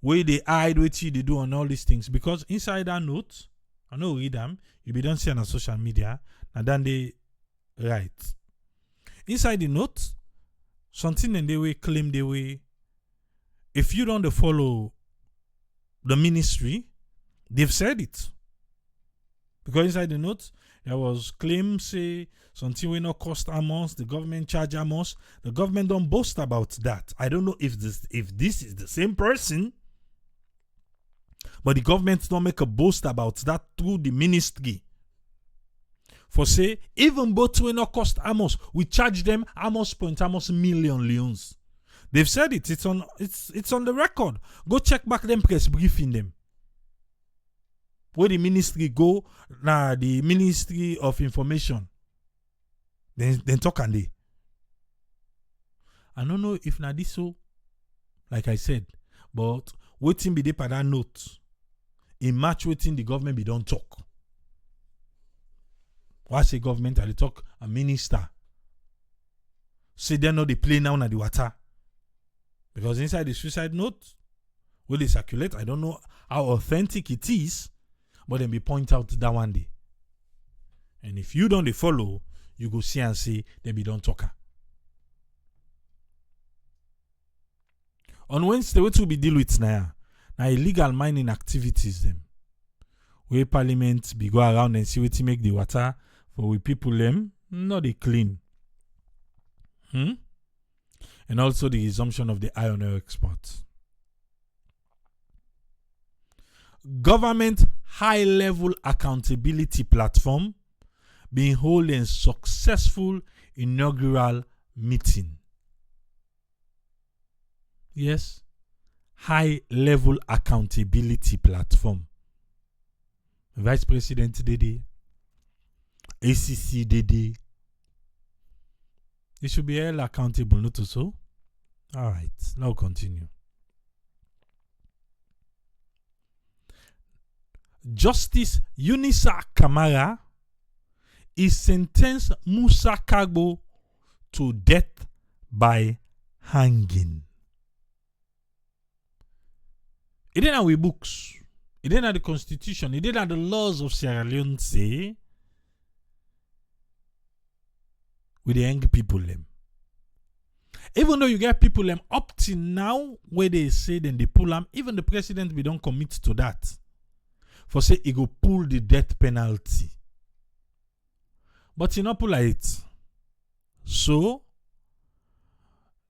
where they hide, what they do on all these things? Because inside that note, I know read them, you be don't see on social media, and then they write. Inside the note, something in the way claim the way. If you don't follow the ministry, they've said it. Because inside the note, there was claim say something will not cost amounts, the government charge amounts. The government don't boast about that. I don't know if this is the same person, but the government don't make a boast about that through the ministry. For say, even both will not cost amounts, we charge them almost million leons. They've said it. It's on the record. Go check back them press briefing them. Where the ministry go, the Ministry of Information. Then talk and they. I don't know if na this so, like I said, but waiting be there for that note. In March waiting the government be don't talk. Why say government? I talk a minister. say they're not the play now na the water. Because inside the suicide note, will they circulate? I don't know how authentic it is, but then we point out that one day. And if you don't follow, you go see and say, then we don't talk. On Wednesday, what will be deal with now? Now illegal mining activities them. Where parliament be go around and see what to make the water for we people them, not they clean. And also the resumption of the iron ore exports. Government high-level accountability platform being holding successful inaugural meeting. Yes, high-level accountability platform. Vice President Dede, ACC Dede. They should be held accountable, not so. All right, now continue. Justice Yunisa Kamara is sentenced Musa Kagbo to death by hanging. It didn't have books. It didn't have the constitution. It didn't have the laws of Sierra Leone say with the young people them. Even though you get people them up till now where they say then they pull them, even the president we don't commit to that. For say he go pull the death penalty. But he not pull it. So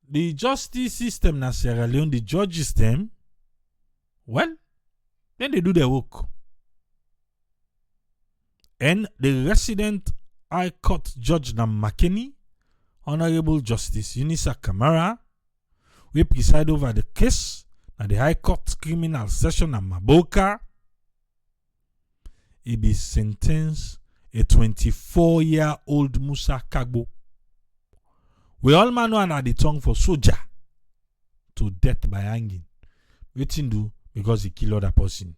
the justice system na Sierra Leone, the judge system, well, then they do their work. And the resident High Court Judge na Makeni, Honorable Justice Yunisa Kamara, we preside over the case at the High Court Criminal Session at Maboka. He be sentenced a 24-year-old Musa Kagbo. We all man know the tongue for soldier to death by hanging. Waiting do because he killed other person.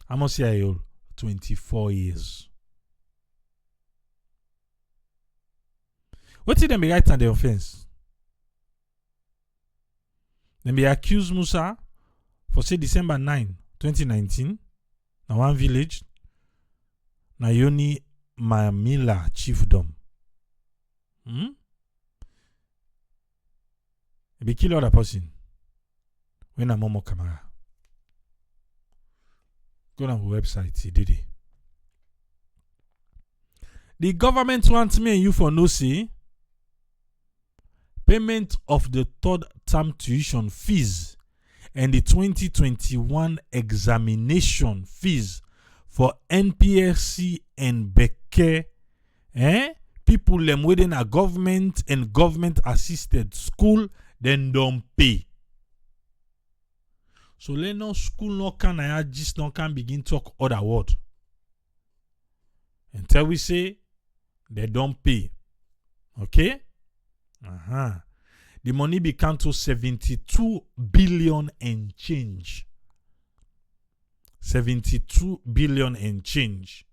I must say you 24 years. What did they be right on the offense? They be accused Musa for say December 9, 2019, na one village, na Yoni Mamila chiefdom. They be kill other person. When a Momo Kamara. Go on the website, he did it. The government wants me and you for no say payment of the third term tuition fees and the 2021 examination fees for NPSC and Beke, people them within a government and government assisted school, then don't pay. So let no school no can I just no can begin talk other word. Until we say they don't pay. Okay? The money become to 72 billion and change. 72 billion and change.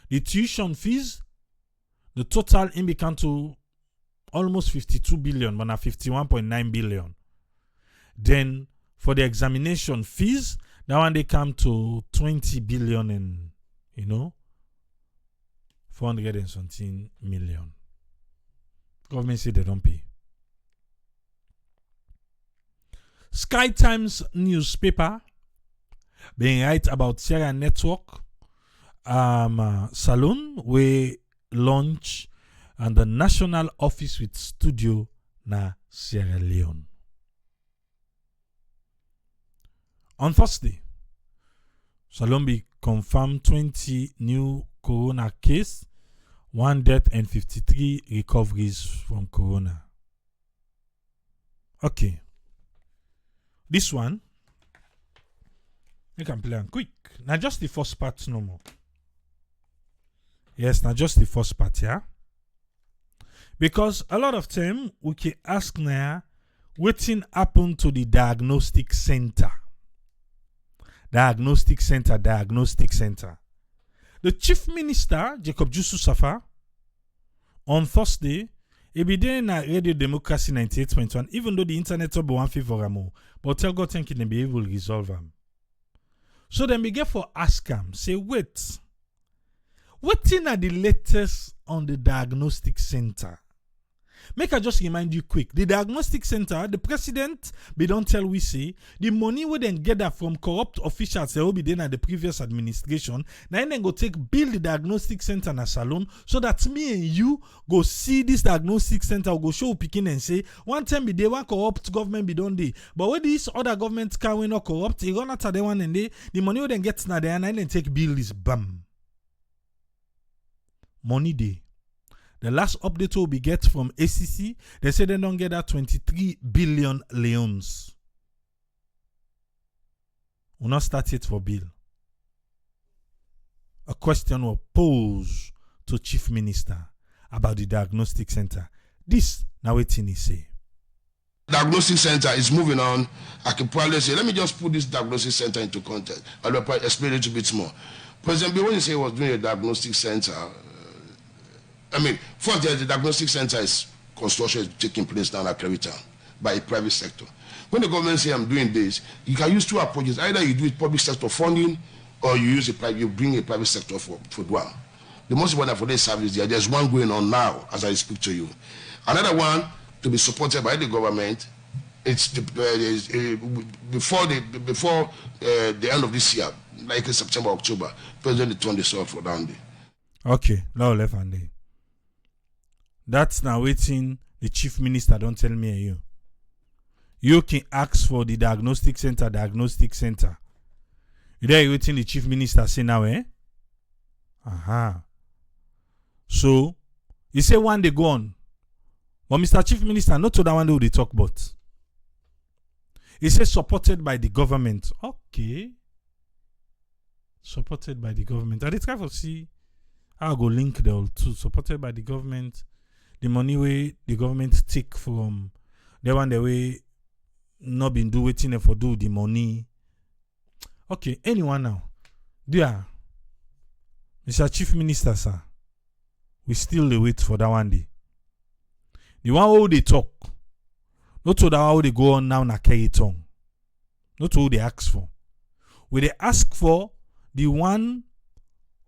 The tuition fees, the total in become to almost 52 billion, but now 51.9 billion. Then for the examination fees, that one they come to 20 billion and 400 and something million. Government say they don't pay. Sky Times newspaper being right about Sierra Network Salon we launch and the national office with studio na Sierra Leone. On Thursday, Salon be confirmed 20 new corona case, 1 death and 53 recoveries from corona. Okay. This one, you can play on quick. Now just the first part no more. Yes, now just the first part, yeah. Because a lot of time we can ask now, what happened to the diagnostic center? Diagnostic center. The chief minister, Jacob Jusu Safa, On Thursday, it be there na Radio Democracy 98.1, even though the internet will be one favor more, but tell God thinking they be able to resolve them. So then we get for ask them, say, wait, what thing are the latest on the diagnostic center? Make I just remind you quick. The diagnostic center, the president, they don't tell we say, the money we then get that from corrupt officials they will be there at the previous administration. Now then go take build the diagnostic center in a salon so that me and you go see this diagnostic center, go show picking and say, one time be there, one corrupt government be done there. But when these other governments can we not corrupt, they run out of the one and they, the money we then get now there and then take build this bam. Money day. The last update will be get from ACC. They say they don't get that 23 billion leones. We'll not start it for bill. A question will pose to Chief Minister about the diagnostic center. This now waiting he say. Diagnostic center is moving on. I can probably say, let me just put this diagnostic center into context. I'll probably explain it a bit more. President B, when you say he was doing a diagnostic center, first the diagnostic center is construction is taking place down at Town by a private sector. When the government say I'm doing this, you can use two approaches. Either you do it public sector funding, or you use you bring a private sector for one. The most important for this service there's one going on now as I speak to you. Another one to be supported by the government. It's before the end of this year, like in September, October, President turned this off for down there. Okay, now left and day. That's now waiting. The Chief Minister don't tell me you. You can ask for the diagnostic center. You there waiting the Chief Minister say now, eh? So, you say one day go on. But Mr. Chief Minister, not to that one they talk about. He says supported by the government. Okay. Supported by the government. I did try to see how I go link the all two. Supported by the government. The money way the government take from the one the way not been do waiting for do the money. Okay, anyone now? Dear Mr. Chief Minister, sir, we still wait for that one day. The one who they talk, not to that how they go on now na carry tongue. Not who they ask for. Where they ask for the one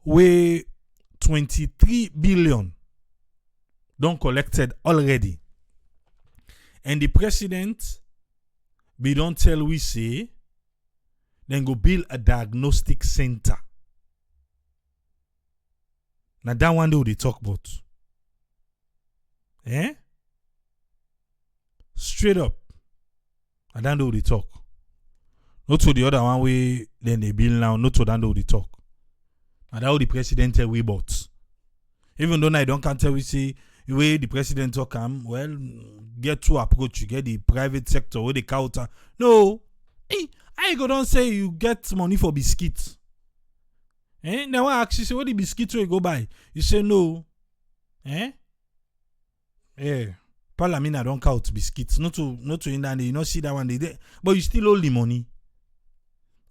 where 23 billion don't collected already. And the president we don't tell we say then go build a diagnostic center. Now that one do they talk about. Eh? Straight up. And then do they talk. Not to the other one way then they build now, not to that do they talk. And that how the president tell we bought. Even though I don't can't tell we say the way the president talk well, get to approach, you get the private sector or the counter. No. I go don't say you get money for biscuits. Then when I ask you, say, what the biscuits you go buy? You say no. Parliament don't count biscuits. Not to in you not see that one day. But you still owe the money.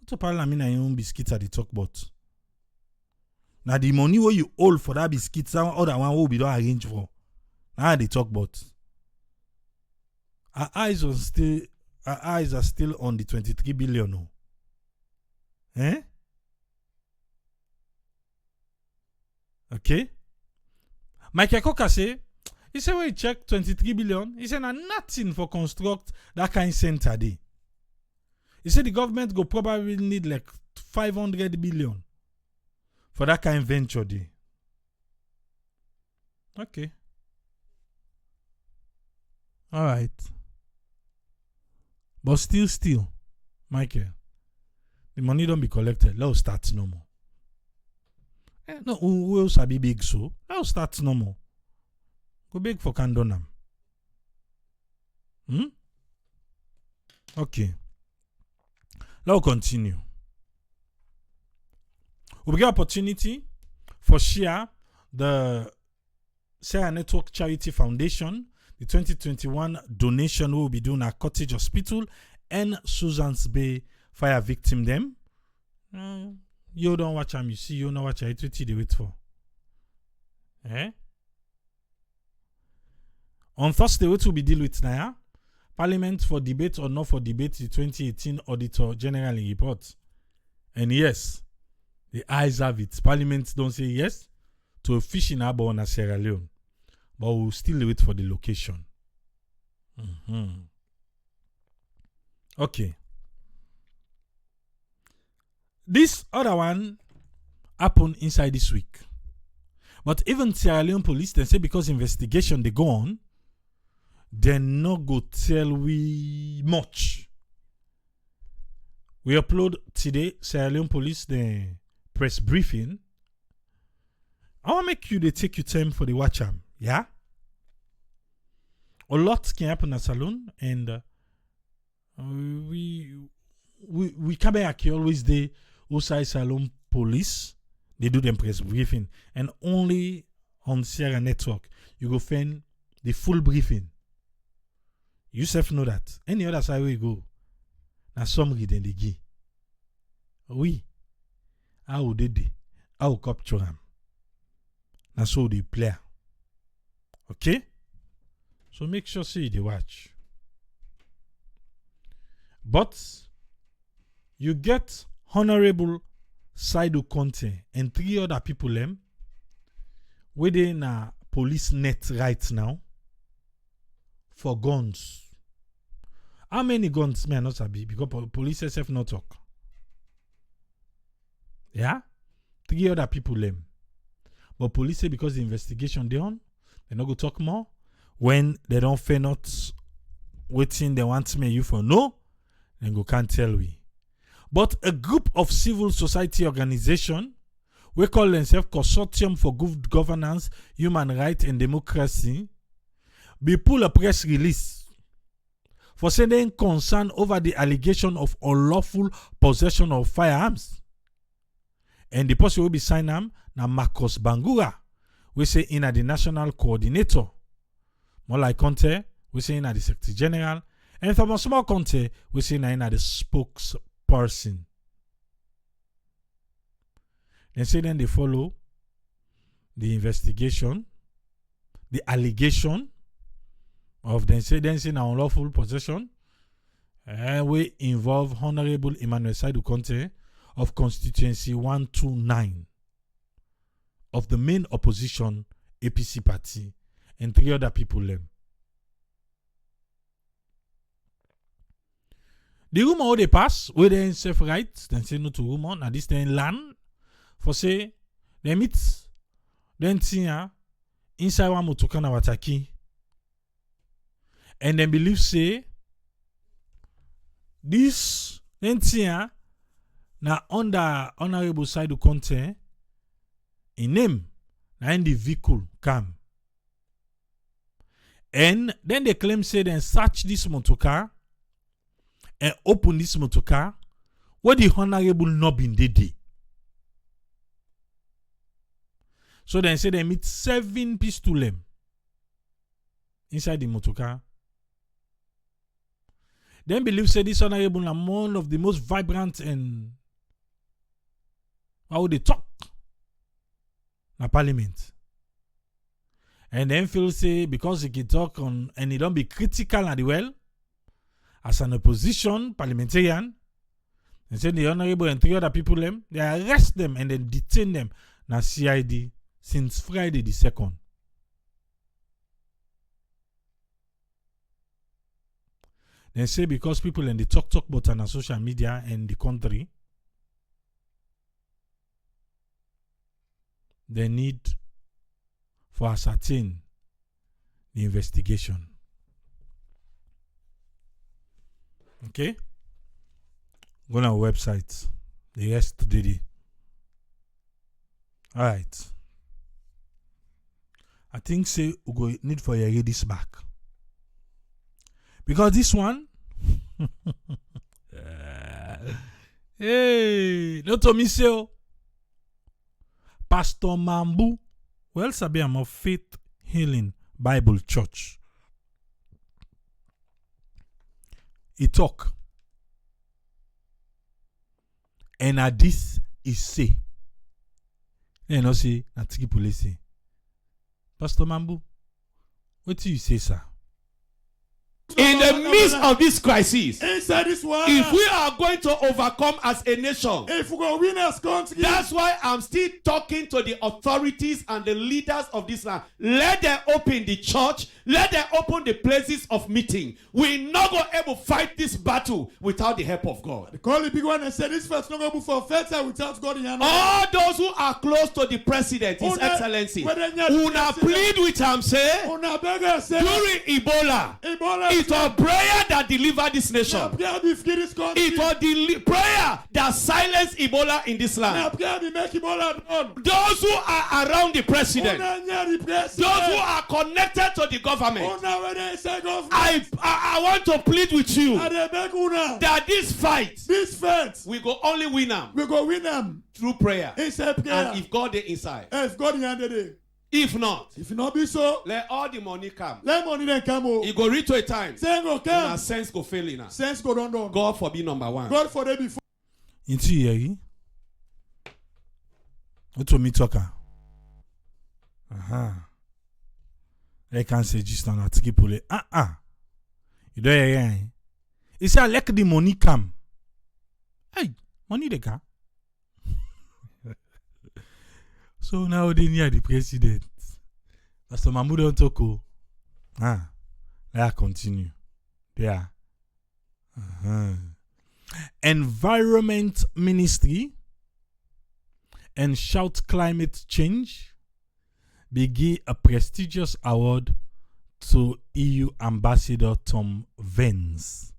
Not to Parliament and your own biscuits at the talk about. Now the money where you owe for that biscuits, that other one will be don't arrange for. Now they talk about. Our eyes are still on the 23 billion. No. Okay. Michael Coker say, he said when he check 23 billion, he said nothing for construct that kind of center day. He said the government go probably need like 500 billion for that kind of venture day. Okay. All right. But still, Michael, the money don't be collected. Let us start no more. No, who else be big so? Let us start no more. Go big for Candonam. Okay. Let's continue. We get opportunity for share the Share Network Charity Foundation. The 2021 donation will be done at Cottage Hospital and Susan's Bay fire victim them. You don't watch them, you see, you know what I they wait for. On Thursday, what will be deal with now? Parliament for debate or not for debate the 2018 Auditor General report. And yes, the eyes have it. Parliament don't say yes to a fishing harbor on Sierra Leone. But we'll still wait for the location. Okay. This other one happened inside this week. But even Sierra Leone police, they say because investigation they go on, they not go tell we much. We upload today Sierra Leone police the press briefing. I want to make you they take your time for the watch am, yeah? A lot can happen at Salon, and we come back always the outside Salon police. They do them press briefing, and only on Sierra Network you go find the full briefing. You self know that. Any other side we go, now summary then they give. Oui, how they do, how capture them. Now so they play. Okay, so make sure see they watch. But you get Honorable Saidu Conteh and 3 other people them within a police net right now for guns. How many guns may I not sabi because police SF not talk. Yeah? 3 other people them. But police say because the investigation they on, they not go talk more. When they don't fear not waiting they want me you for no, then go can't tell we. But a group of civil society organization, we call themselves Consortium for Good Governance, Human Rights and Democracy, be pull a press release for saying concern over the allegation of unlawful possession of firearms. And the person will be signed now Marcos Bangura, we say in the national coordinator. More like Conteh, we say in the Secretary General. And for small Conteh, we say in the spokesperson. Then they follow the investigation, the allegation of the incidents in unlawful possession. We involve Honorable Emmanuel Saidu Conteh of constituency 129 of the main opposition APC party and 3 other people them. The rumor how they pass, where they self right, then say no to rumor, now this then land for say they meet then tia inside one motoka na wataki. And then believe say this then tia na under Honorable Saidu Conteh in name na in the vehicle come. And then they claim say then search this motoka and open this motoka where the Honorable not been did. So then say they meet 7 pistols inside the motoka. Then believe say this Honorable are one of the most vibrant and how they talk na parliament. And then feel say because he can talk on and he don't be critical at the well as an opposition parliamentarian, and say the Honorable and 3 other people them, they arrest them and then detain them na CID since Friday the 2nd. They say because people in the talk button on social media and the country, they need for ascertain the investigation. Okay? Go on our website. The rest did it. Alright. I think say we go need for your this back. Because this one hey, no to me say Pastor Mambu, well sabi I'm of Faith Healing Bible Church. He talk. And at this is say. You know say na tiki police say. Pastor Mambu, What do you say, sir? In the midst of this crisis, inside this world, if we are going to overcome as a nation, if we go win as country, that's why I'm still talking to the authorities and the leaders of this land. Let them open the church. Let them open the places of meeting. We're not going to able to fight this battle without the help of God. they call the big one and say this first not going to move for better without God in your All those who are close to the president, His Excellency, una plead with him, say, Una beggar say, during Ebola, it was prayer that delivered this nation. It was the prayer that silenced Ebola in this land. Those who are around the president, those who are connected to the government, I want to plead with you that this fight, we go only win them. We go win them through prayer. And if God is inside. If God is If not, if it not be so, let all the money come. let money then come. It go reach to a time. Sense go come. And sense go fail in. Sense go down. God forbid number one. God for them before. Into here. What to me talker? I can say just on a ticket pull it. You don't hear? He said, let the money come. Hey, money they come. So now they near the president. Pastor Mahmoud don't talk. Let continue. There. Environment Ministry and Shout Climate Change begin a prestigious award to EU Ambassador Tom Vance.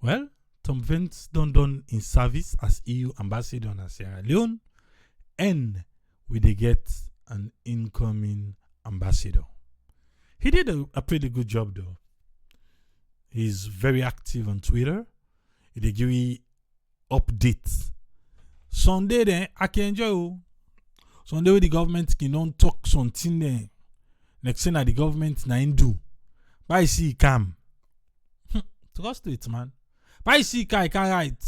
Well, Tom Vance done in service as EU Ambassador in Sierra Leone, and we they get an incoming ambassador. He did a pretty good job though. He's very active on Twitter. He give you updates. Sunday then I can enjoy. Sunday with the government can don't talk something there. Next thing that the government na do. By see come. Trust it, man. By see can write.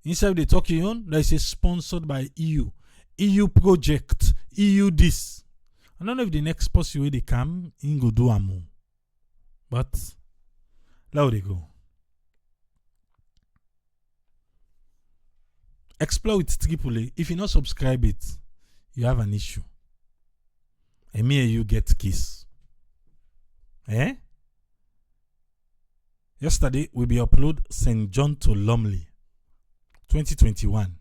Instead of they talking on, they say sponsored by EU. EU project. EU this. I don't know if the next person where they come in go do amo. But now they go. Explore with AAA. If you not subscribe it, you have an issue. And me and you get kiss. Yesterday we be upload St. John to Lumley 2021.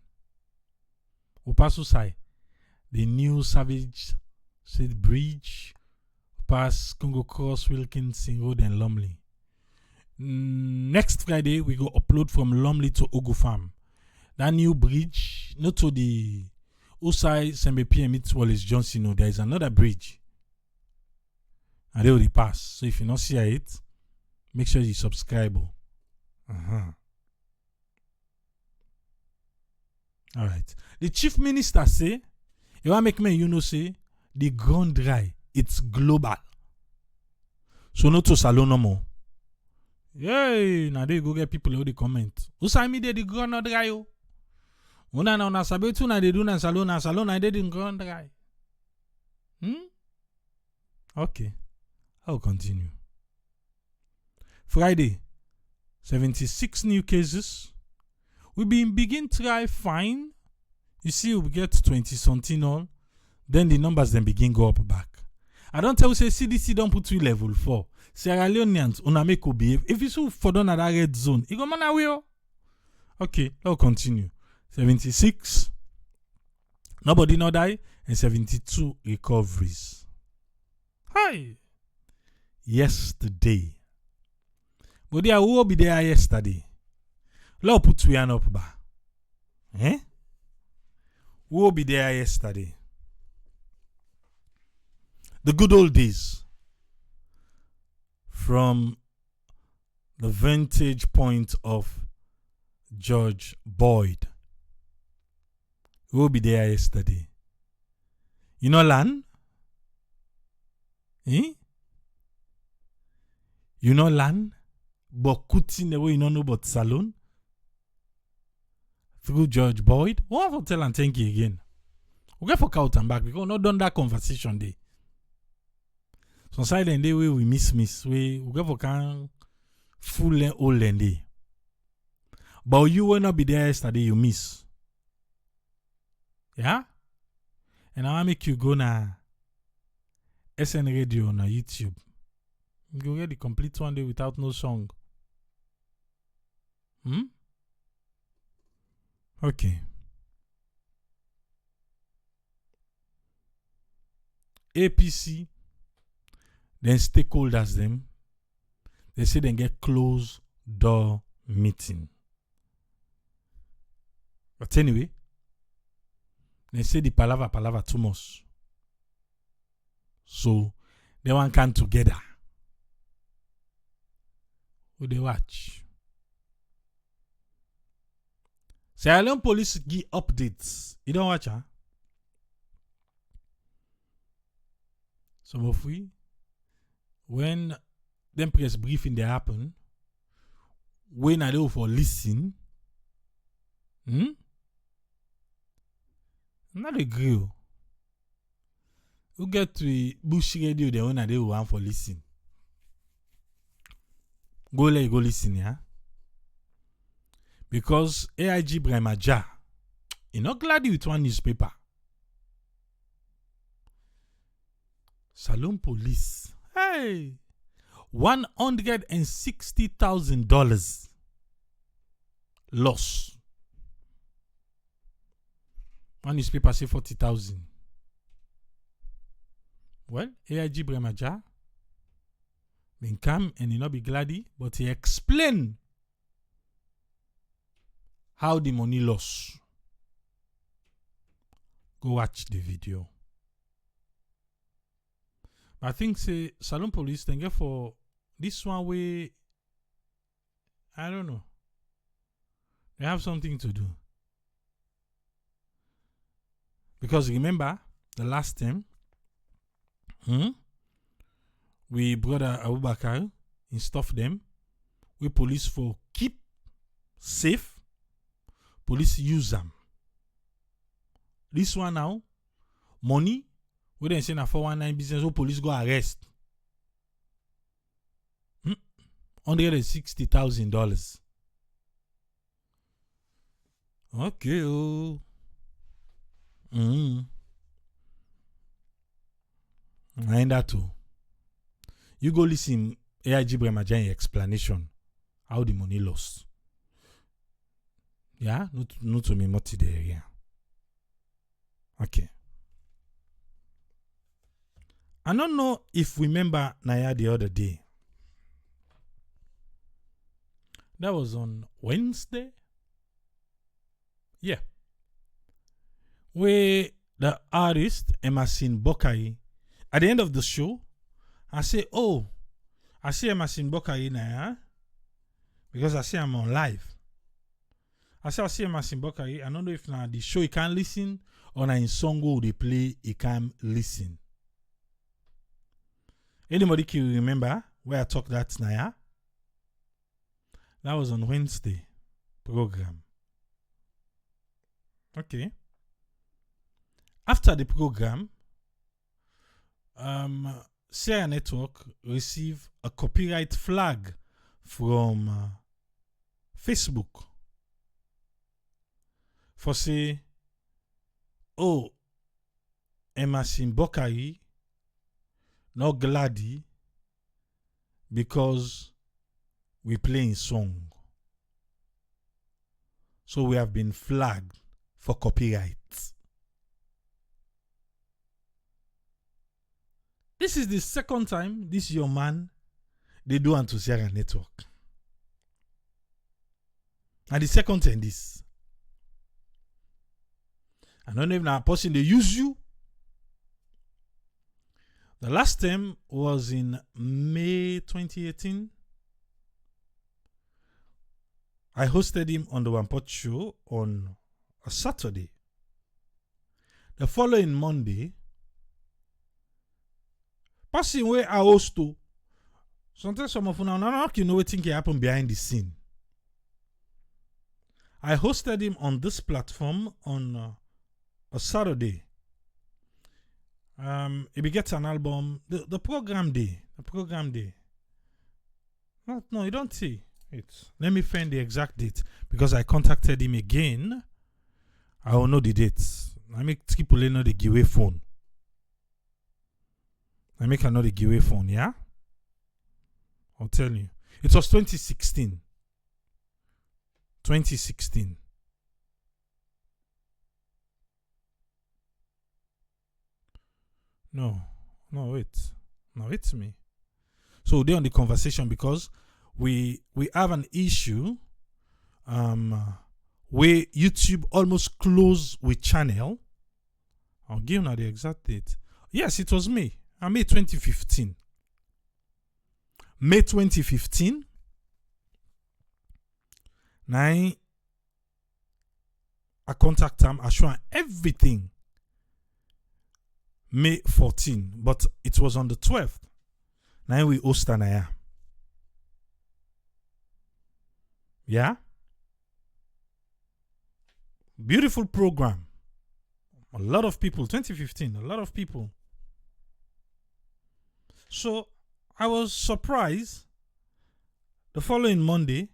Upasu Sai, the new Savage Street Bridge past Congo Cross, Wilkinson Road and Lumley. Next Friday we go upload from Lumley to Ogu Farm. That new bridge, not to the Usai Sembe meets Wallace Johnson. No, there is another bridge. And they already pass. So if you not see it, make sure you subscribe. All right. The chief minister say, you want make me say the ground dry. It's global. So not to salon no more. Yay! Now they go get people who they comment. Usai me the ground not dry yo. Una na sabe tu na de do na salon na de din ground dry. Okay. I'll continue. Friday, 76 new cases. We begin try fine. You see, we get 20 something on. Then the numbers then begin go up back. I don't tell you say CDC don't put you level 4. Sierra Leoneans una make behave. If you so for done at that red zone, you go man away. Okay, I'll continue. 76. Nobody no die. And 72 recoveries. Hi. Yesterday. But there will be there yesterday. Law put we an up ba. Who will be there yesterday? The good old days. From the vantage point of George Boyd. Who will be there yesterday? You know land? You know land? But Kuti the way you don't know about Salon? Through George Boyd? What will tell and thank you again? We'll get for out and back because we not done that conversation day. Some side and day we miss we go for can full and old and day. But you will not be there yesterday, you miss. Yeah? And I make you go na SN Radio na YouTube. You go get the complete one day without no song. Okay. APC, then stakeholders them, they say they get closed door meeting. But anyway, they say the palava too much. So they want come together. Who they watch? Sierra Leone police give updates. You don't watch, huh? Some of we, when them press briefing they happen, when I do for listen, not agree. Who get to Bush Radio the one they want for listen. Go listen, yeah. Because AIG Bremaja, you not glad with one newspaper. Saloon police, hey, $160,000 loss. One newspaper say 40,000. Well, AIG Bremaja been come and he not be glady, but he explain how the money loss. Go watch the video. I think say Saloon police then get for this one way. I don't know. They have something to do. Because remember the last time we brother Abubakar and stuff them. We police for keep safe. Police use them. This one now, money. We didn't say na 419 business. So police go arrest. $160,000. Okay. Oh. And that too. You go listen AIG Bremaja explanation how the money lost. Yeah, not to me more today. Yeah. Okay. I don't know if we remember Naya the other day. That was on Wednesday. Yeah. Where the artist Emmanuel Bokai, at the end of the show, I say, oh, I see Emmanuel Bokai Naya because I see I'm on live. I see Emmanuel Bokai. I don't know if now the show he can listen or na in song go they play he can listen. Anybody can remember where I talked that Naya? That was on Wednesday program. Okay. After the program, Sierra Network received a copyright flag from Facebook for say, oh, Emmanuel Bokai not glady because we playing song. So we have been flagged for copyright. This is the second time this your man they do unto Sierra Network. And the second time this. I don't know if now a person they use you. The last time was in May 2018. I hosted him on the One Pot Show on a Saturday. The following Monday, passing where I host to, sometimes some of you now you know what thing can happen behind the scene. I hosted him on this platform on a Saturday. If he gets an album, the program day. No, you don't see it. Let me find the exact date because I contacted him again. I will know the dates. I make people know the giveaway phone. I make another giveaway phone, yeah? I'll tell you. It was 2016. 2016. No, wait. No, it's me. So they're on the conversation because we have an issue where YouTube almost closed with channel. I'll give now the exact date. Yes, it was May. May 2015. May 2015. Now I contact him. I show him everything. May 14, but it was on the 12th. Now we host Anaya. Yeah? Beautiful program. A lot of people, 2015, a lot of people. So I was surprised. The following Monday,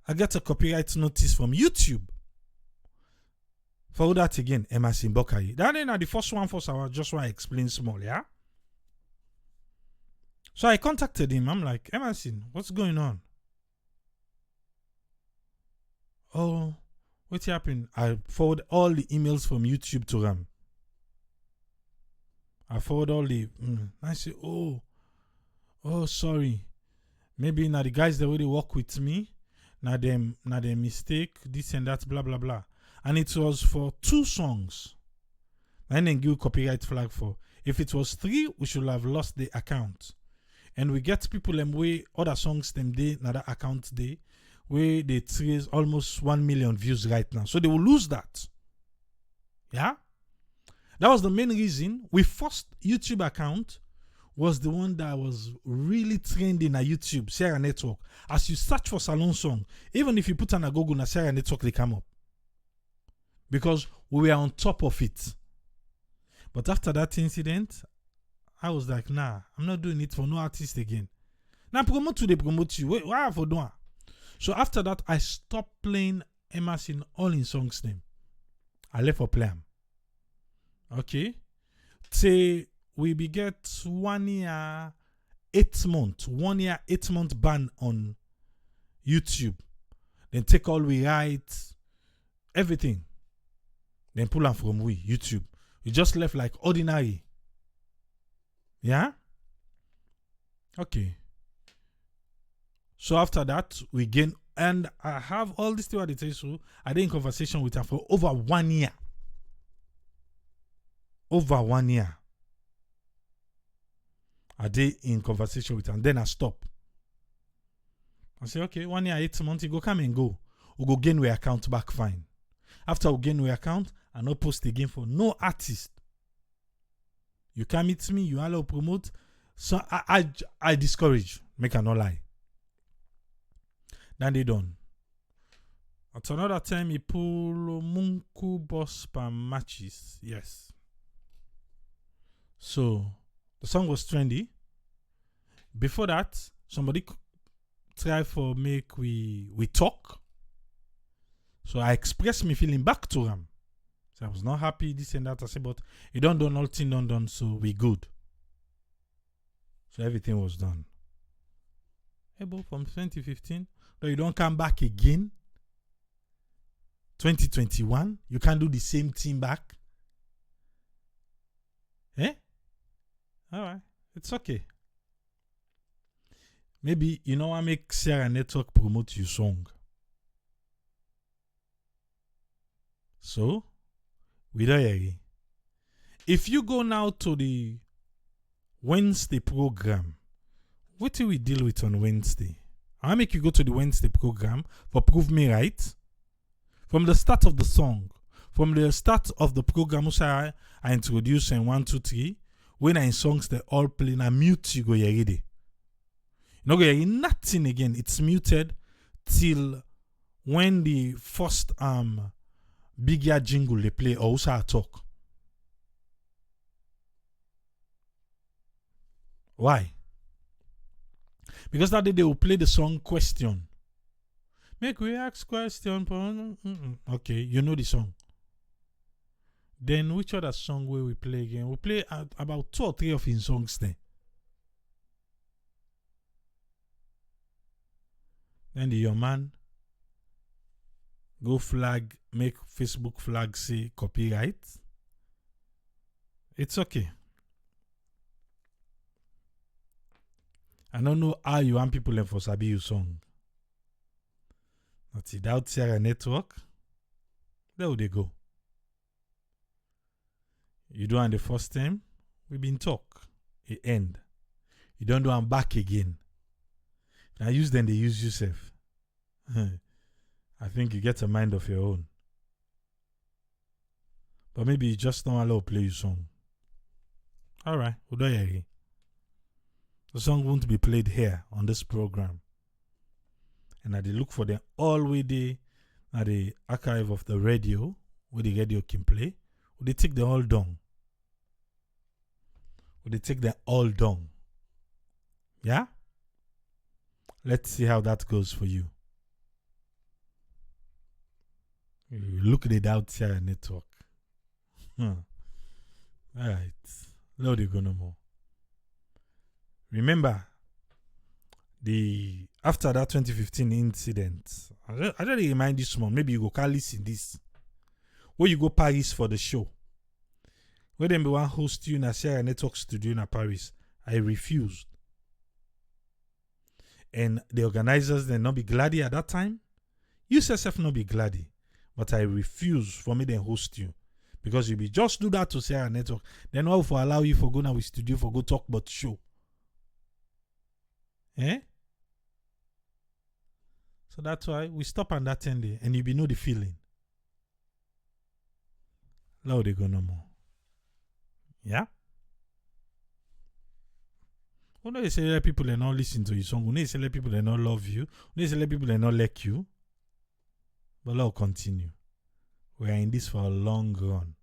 I get a copyright notice from YouTube. For that again, Emerson Bokai. That ain't the first one first. I just want to explain small, yeah? So I contacted him. I'm like, Emerson, what's going on? Oh, what happened? I forward all the emails from YouTube to him. I forward all the. I say, oh, sorry. Maybe now the guys that already work with me, now them mistake, this and that, blah blah blah. And it was for 2 songs. And then give copyright flag for. If it was 3, we should have lost the account. And we get people them way other songs them day, another account day, where they trace almost 1 million views right now. So they will lose that. Yeah? That was the main reason. We first YouTube account was the one that was really trending at YouTube, Sierra Network. As you search for Salon song, even if you put on a Google na Sierra Network, they come up. Because we were on top of it. But after that incident, I was like, nah, I'm not doing it for no artist again. Now promote you. Wait, why for doing? So after that, I stopped playing Emerson all in songs name. I left for play 'em. Okay. Say we get 1 year, 8 months. 1 year, 8 month ban on YouTube. Then take all we write, everything. Then pull them from YouTube. We just left like ordinary. Yeah? Okay. So after that, we gain, and I have all this thing I tell you. I did in conversation with her for over 1 year. Over 1 year. I did in conversation with her, and then I stop. I say, okay, 1 year, 8 months, you go come and go. We go gain our account back fine. After we gain our account, I no post again for no artist. You can meet me, you allow promote. So I discourage, make a no lie. Then they done. At another time, he pull Munku boss per matches. Yes. So the song was trendy. Before that, somebody try for make we talk. So I expressed me feeling back to him. So I was not happy, this and that. I said, but you don't do nothing done, so we good. So everything was done. Hey, but from 2015, so you don't come back again. 2021, you can't do the same thing back. Eh? Alright, it's okay. Maybe you know I make Sierra Network promote your song. So, we don't hear. If you go now to the Wednesday program, what do we deal with on Wednesday? I'll make you go to the Wednesday program for Prove Me Right. From the start of the song, from the start of the program, I introduce in 1, 2, 3. When I songs they all play, na mute you go hear it. You no go hear nothing again. It's muted till when the first big year jingle they play or also talk. Why? Because that day they will play the song Question. Make we ask question. Okay, you know the song. Then which other song will we play again? We play about 2 or 3 of his songs then. Then the young man go flag, make Facebook flag say copyright. It's okay. I don't know how you want people for sabi your song. But without Sierra Network, there would they go. You do on the first time, we been talk. It end. You don't do them back again. Now use them, they use yourself. I think you get a mind of your own. But maybe you just don't allow play your song. Alright, we'll do it again. The song won't be played here on this program. And I look for them already at the archive of the radio, where the radio can play. Would they take them all down? Would they take them all down? Yeah? Let's see how that goes for you. You look at it out here network. Alright. Now they go no more. Remember, after that 2015 incident, I don't remind this one. Maybe you go call listen this. Where you go Paris for the show. Where them be one host you in a Sierra Network studio in Paris. I refused. And the organizers they not be glady at that time. You yourself not be glady. But I refuse for me to host you. Because you be just do that to Sierra Network. Then why for allow you for go now with studio for go talk about show. Eh? So that's why we stop on that 10 day and you be know the feeling. Now they go no more. Yeah? When they say let people they not listen to your song, when they say let people they not love you, when they say let people they not like you, but Lord continue. We are in this for a long run.